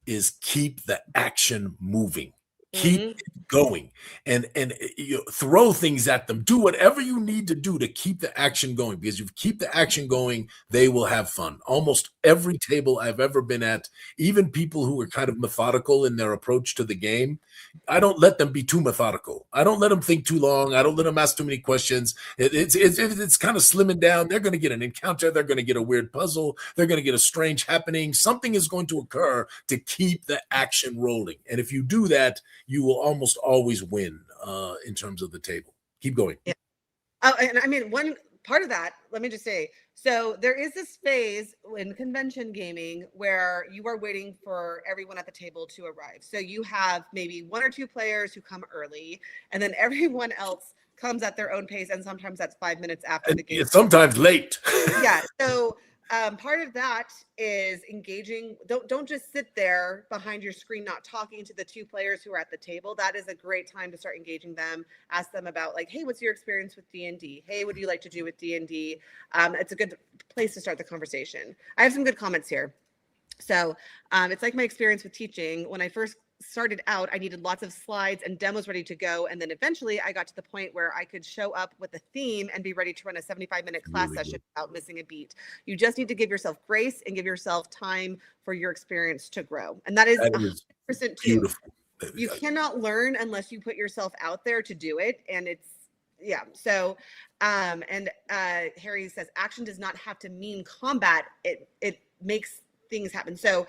is keep the action moving. Keep Mhm. it going, and you throw things at them. Do whatever you need to do to keep the action going, because if you keep the action going, they will have fun. Almost every table I've ever been at, even people who are kind of methodical in their approach to the game, I don't let them be too methodical. I don't let them think too long. I don't let them ask too many questions. It's kind of slimming down. They're going to get an encounter. They're going to get a weird puzzle. They're going to get a strange happening. Something is going to occur to keep the action rolling. And if you do that, you will almost always win in terms of the table. Keep going. Yeah. Oh, and I mean, one part of that, let me just say, so there is this phase in convention gaming where you are waiting for everyone at the table to arrive. So you have maybe one or two players who come early, and then everyone else comes at their own pace, and sometimes that's 5 minutes after And the game. sometimes late. Yeah. So part of that is engaging. Don't just sit there behind your screen not talking to the two players who are at the table. That is a great time to start engaging them. Ask them about like, hey, what's your experience with D&D? Hey, what do you like to do with D&D? It's a good place to start the conversation. I have some good comments here. So it's like my experience with teaching. When I first started out, I needed lots of slides and demos ready to go. And then eventually I got to the point where I could show up with a theme and be ready to run a 75-minute class Really session good. without missing a beat. You just need to give yourself grace and give yourself time for your experience to grow. And that is That is 100% true. beautiful. You cannot learn unless you put yourself out there to do it. And it's, yeah. So, and Harry says, action does not have to mean combat. It makes things happen. So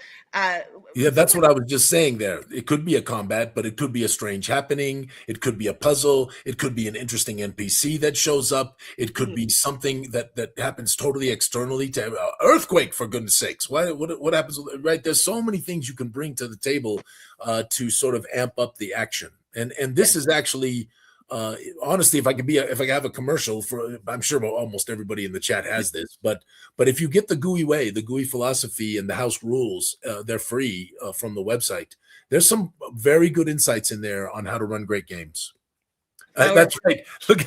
yeah, that's what I was just saying there. It could be a combat, but it could be a strange happening. It could be a puzzle. It could be an interesting NPC that shows up. It could be something that happens totally externally to earthquake, for goodness sakes. What happens, right? There's so many things you can bring to the table to sort of amp up the action. And this is actually honestly, if I could have a commercial for, I'm sure almost everybody in the chat has this, but if you get the Gooey way, the Gooey philosophy and the house rules, they're free from the website. There's some very good insights in there on how to run great games. That's right. Look,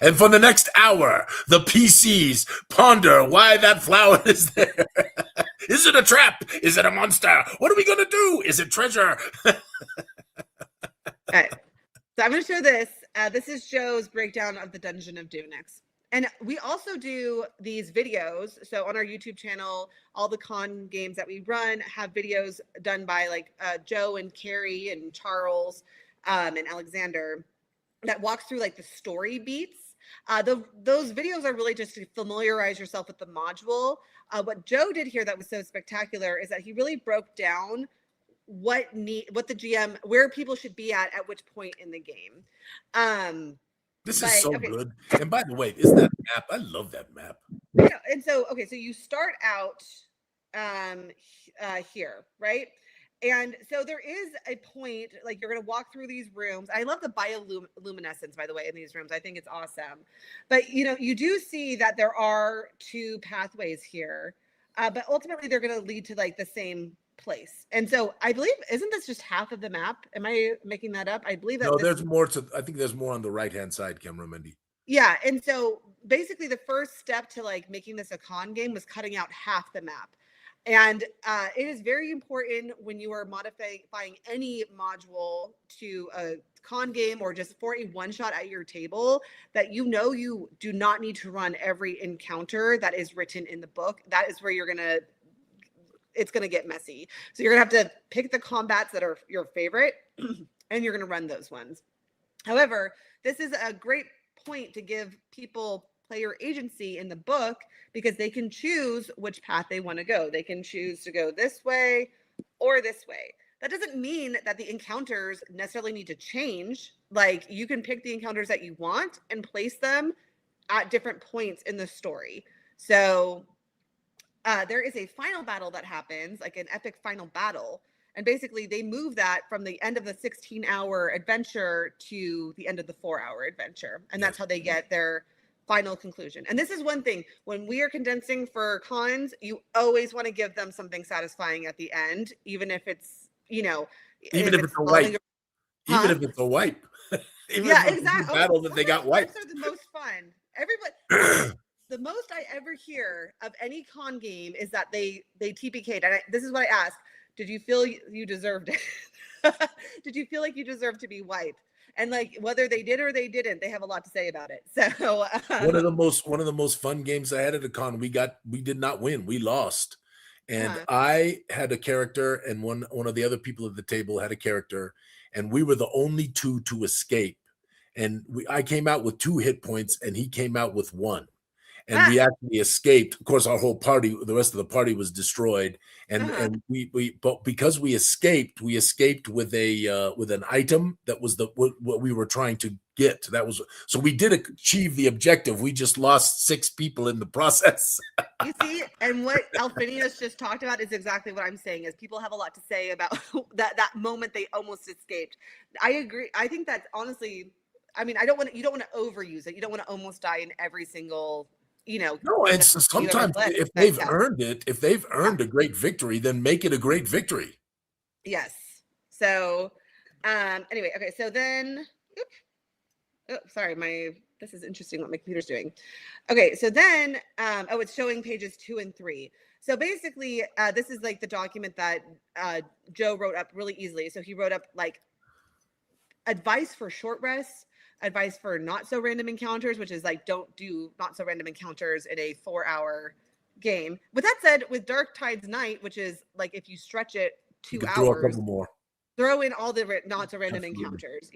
and for the next hour, the PCs ponder why that flower is there. Is it a trap? Is it a monster? What are we going to do? Is it treasure? All right. So I'm going to show this. This is Joe's breakdown of the Dungeon of Dunix. And we also do these videos. So on our YouTube channel, all the con games that we run have videos done by like Joe and Carrie and Charles and Alexander that walks through like the story beats. Those videos are really just to familiarize yourself with the module. What Joe did here that was so spectacular is that he really broke down what the GM, where people should be at which point in the game. This is so good. And by the way, isn't that map? I love that map. Yeah, and so so you start out here, right? And so there is a point, like you're going to walk through these rooms. I love the bioluminescence, by the way, in these rooms. I think it's awesome. But you do see that there are two pathways here, but ultimately they're going to lead to like the same place. And so I believe, isn't this just half of the map? Am I making that up? I believe that. No, there's more I think there's more on the right-hand side, cameraman. Yeah. And so basically the first step to like making this a con game was cutting out half the map. And it is very important when you are modifying any module to a con game or just for a one-shot at your table that you do not need to run every encounter that is written in the book. That is where it's going to get messy. So you're going to have to pick the combats that are your favorite and you're going to run those ones. However, this is a great point to give people player agency in the book because they can choose which path they want to go. They can choose to go this way or this way. That doesn't mean that the encounters necessarily need to change. Like you can pick the encounters that you want and place them at different points in the story. So there is a final battle that happens, like an epic final battle. And basically they move that from the end of the 16-hour adventure to the end of the 4-hour adventure. And that's how they get their final conclusion. And this is one thing, when we are condensing for cons, you always want to give them something satisfying at the end, even if it's, even if it's a wipe. Even if it's a wipe. Yeah, exactly. Battle that they got wiped. Those are the most fun. Everybody. The most I ever hear of any con game is that they TPK'd. And this is what I ask. Did you feel you deserved it? Did you feel like you deserved to be wiped? And like whether they did or they didn't, they have a lot to say about it. So one of the most fun games I had at a con, we did not win. We lost. And I had a character and one of the other people at the table had a character, and we were the only two to escape. And I came out with 2 hit points and he came out with 1. And we actually escaped. Of course, our whole party, the rest of the party was destroyed. And but because we escaped with an item that was what we were trying to get. So we did achieve the objective. We just lost 6 people in the process. You see, and what Alphinius just talked about is exactly what I'm saying. Is people have a lot to say about that moment they almost escaped. I agree. I think that's honestly. I mean, you don't want to overuse it. You don't want to almost die in every single. No, and so sometimes if they've earned it, if they've earned a great victory, then make it a great victory. Yes. So, anyway, okay. So then, this is interesting what my computer's doing. Okay. So then, it's showing pages 2 and 3. So basically, this is like the document that Joe wrote up really easily. So he wrote up like advice for short rests, advice for not so random encounters, which is like don't do not so random encounters in a 4-hour game. With that said, with Dark Tide's Night, which is like if you stretch it 2 hours, throw a couple more. Throw in all the not so random encounters,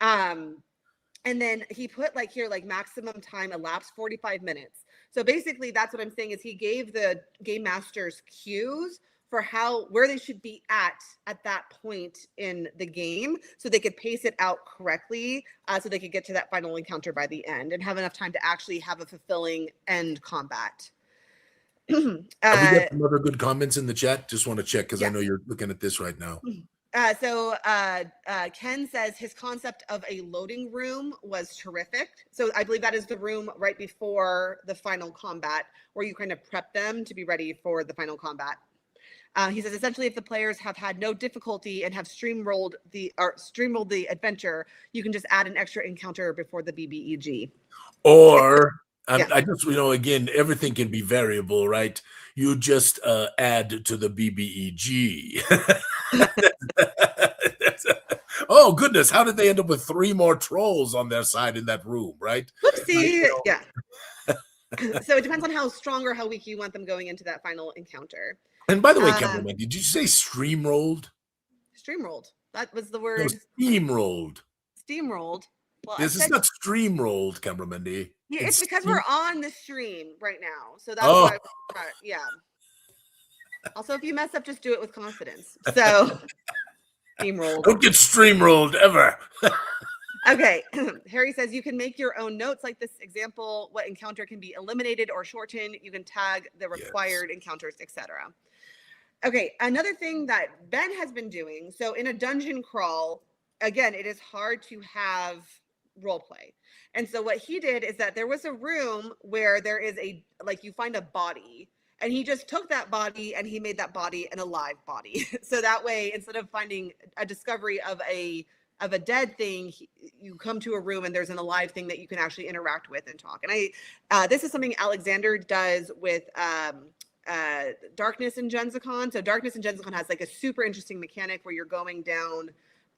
and then he put like here like maximum time elapsed 45 minutes. So basically, that's what I'm saying is he gave the game masters cues for where they should be at that point in the game, so they could pace it out correctly, so they could get to that final encounter by the end and have enough time to actually have a fulfilling end combat. Have we got some other good comments in the chat? Just want to check because I know you're looking at this right now. Ken says his concept of a loading room was terrific. So I believe that is the room right before the final combat where you kind of prep them to be ready for the final combat. He says, essentially, if the players have had no difficulty and have streamrolled the adventure, you can just add an extra encounter before the BBEG. Or, I just, again, everything can be variable, right? You just add to the BBEG. Oh, goodness. How did they end up with 3 more trolls on their side in that room, right? Whoopsie. Yeah. So it depends on how strong or how weak you want them going into that final encounter. And by the way, cameraman, did you say streamrolled? Streamrolled. That was the word. No, steamrolled. Steamrolled. Well, this is not streamrolled, cameraman. Yeah, it's because we're on the stream right now. So that's why. Yeah. Also, if you mess up, just do it with confidence. So, steamrolled. Don't get streamrolled ever. Okay. Harry says you can make your own notes like this example. What encounter can be eliminated or shortened? You can tag the required encounters, etc. Okay. Another thing that Ben has been doing. So in a dungeon crawl, again, it is hard to have role play. And so what he did is that there was a room where there is you find a body, and he just took that body and he made that body an alive body. So that way, instead of finding a discovery of a dead thing, you come to a room and there's an alive thing that you can actually interact with and talk. And this is something Alexander does with Darkness in Genzicon. So Darkness in Genzicon has like a super interesting mechanic where you're going down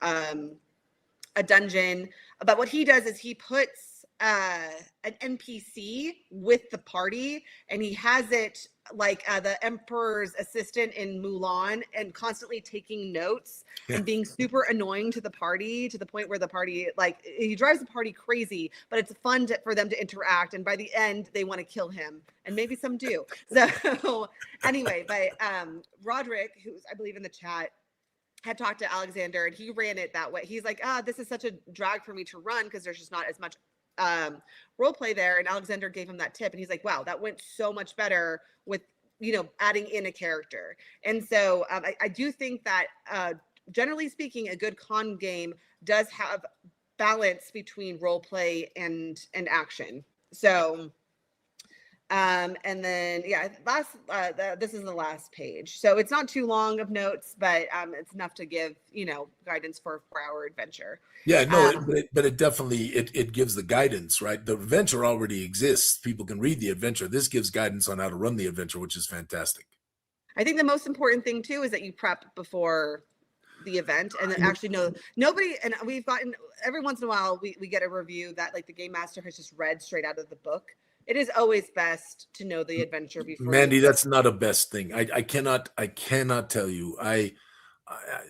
a dungeon. But what he does is he puts an NPC with the party, and he has it like the Emperor's assistant in Mulan, and constantly taking notes and being super annoying to the party, to the point where the party, he drives the party crazy, but it's fun for them to interact. And by the end, they want to kill him, and maybe some do. So anyway, but Roderick, who's I believe in the chat, had talked to Alexander, and he ran it that way. He's like, this is such a drag for me to run because there's just not as much role play there. And Alexander gave him that tip, and he's like, wow, that went so much better with adding in a character. And so I do think that generally speaking, a good con game does have balance between role play and action. So and then this is the last page, so it's not too long of notes, but it's enough to give guidance for a 4-hour adventure. But it definitely it gives the guidance, right? The adventure already exists. People can read the adventure. This gives guidance on how to run the adventure, which is fantastic. I think the most important thing too is that you prep before the event, and then actually nobody, and we've gotten every once in a while we get a review that the game master has just read straight out of the book. It is always best to know the adventure before. Mandy, that's not a best thing. I cannot tell you. I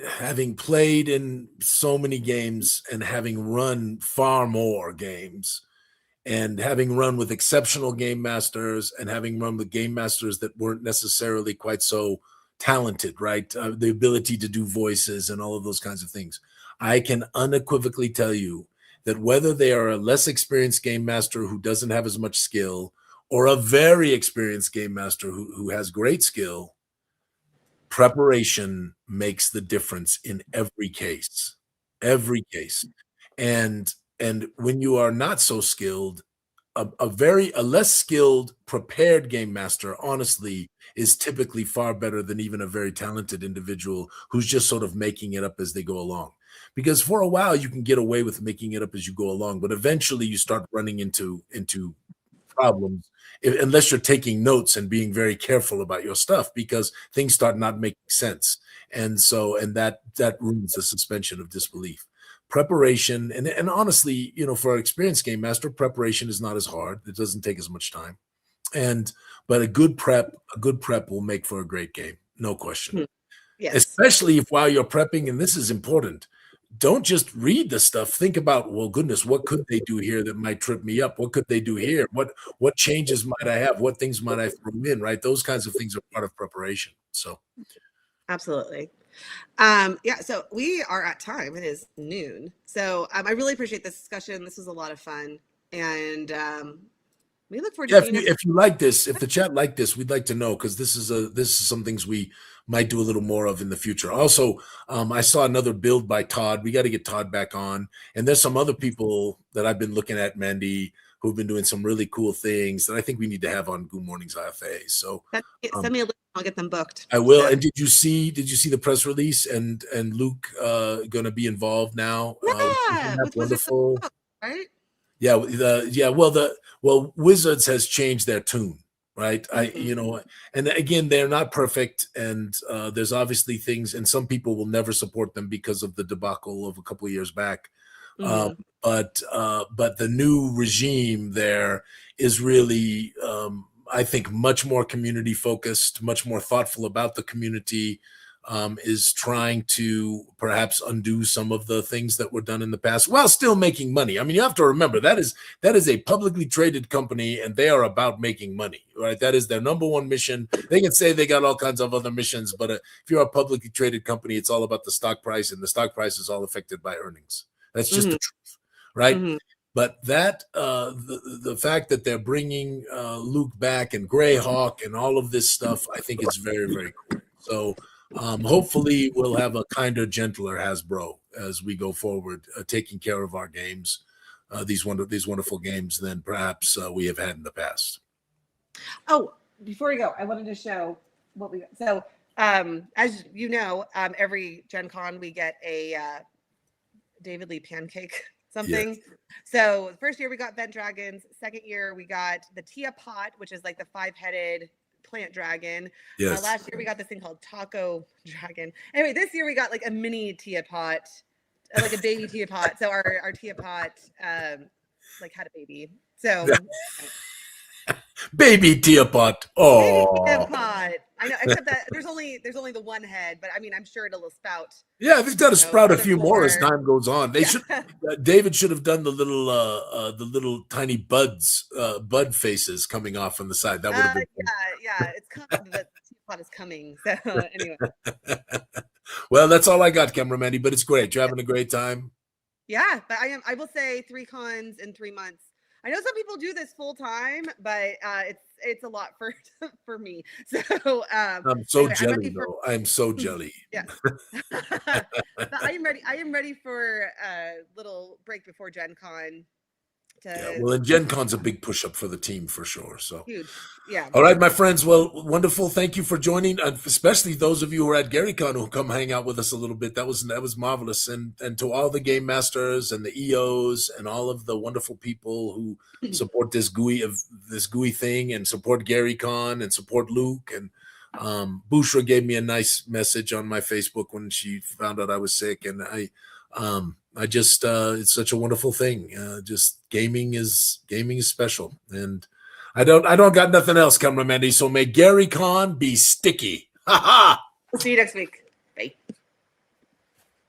having played in so many games and having run far more games, and having run with exceptional game masters and having run with game masters that weren't necessarily quite so talented, right? The ability to do voices and all of those kinds of things. I can unequivocally tell you that whether they are a less experienced game master who doesn't have as much skill, or a very experienced game master who has great skill, preparation makes the difference in every case. Every case. And when you are not so skilled, a less skilled, prepared game master, honestly, is typically far better than even a very talented individual who's just sort of making it up as they go along. Because for a while you can get away with making it up as you go along, but eventually you start running into problems unless you're taking notes and being very careful about your stuff, because things start not making sense. And that ruins the suspension of disbelief. Preparation, and honestly, for an experienced game master, preparation is not as hard. It doesn't take as much time. But a good prep will make for a great game, no question. Yes. Especially if while you're prepping, and this is important, don't just read the stuff. Think about, well, goodness, what could they do here that might trip me up? What could they do here? What changes might I have? What things might I throw in? Right, those kinds of things are part of preparation. So, Absolutely. Yeah, so we are at time. It is noon. So I really appreciate this discussion. This was a lot of fun, and we look forward to seeing you. If you like this, if the chat like this, we'd like to know, because this is some things we might do a little more of in the future. Also, I saw another build by Todd. We got to get Todd back on, and there's some other people that I've been looking at, Mandy, who've been doing some really cool things that I think we need to have on Goo Morning Zyathé. So send me a link. I'll get them booked. I will. And did you see the press release and Luke going to be involved now? Yeah, with wonderful, Wizards, right? Yeah, well, Wizards has changed their tune, right? And again, they're not perfect, and there's obviously things, and some people will never support them because of the debacle of a couple of years back. But the new regime there is really, I think, much more community focused, much more thoughtful about the community. Is trying to perhaps undo some of the things that were done in the past while still making money. I mean, you have to remember that is a publicly traded company, and they are about making money, right? That is their number one mission. They can say they got all kinds of other missions, but if you're a publicly traded company, it's all about the stock price, and the stock price is all affected by earnings. That's just the truth, right? But that the fact that they're bringing Luke back and Greyhawk and all of this stuff, I think is very, very cool. So hopefully we'll have a kinder, gentler Hasbro as we go forward, taking care of our games, these wonderful games, than perhaps we have had in the past. Oh, before we go, I wanted to show what we got. So as you know, every Gen Con we get a David Lee pancake something. Yes. So the first year we got Vent Dragons. Second year we got the Tia Pot, which is like the 5-headed plant dragon. Yes. Last year we got this thing called Taco Dragon. Anyway, this year we got like a mini Tia Pot, like a baby Tia Pot. So our Tia Pot like had a baby. So baby Tia Pot. Oh, Tia Pot. I know, except that there's only the one head, but I mean, I'm sure it'll spout. Yeah, they've got to sprout a few more as time goes on. They should. David should have done the little tiny bud faces coming off from the side. That would have been. Yeah, it's coming. The Tia Pot is coming. So anyway. Well, that's all I got, Camera Mandy, but it's great. You're having a great time. Yeah, but I will say 3 cons in 3 months. I know some people do this full time, but it's a lot for me. So I'm so jelly, though. I'm so jelly. Yeah. But I am ready for a little break before Gen Con. Well, and Gen Con's a big push up for the team for sure. So huge. Yeah. All right, my friends. Well, wonderful. Thank you for joining, especially those of you who are at GaryCon who come hang out with us a little bit. That was marvelous. And to all the game masters and the EOs and all of the wonderful people who support this Gooey thing and support GaryCon and support Luke. And Bushra gave me a nice message on my Facebook when she found out I was sick, and I just it's such a wonderful thing. Just gaming is special, and I don't got nothing else, Camera Mandy. So may GaryCon be sticky. Ha ha. See you next week.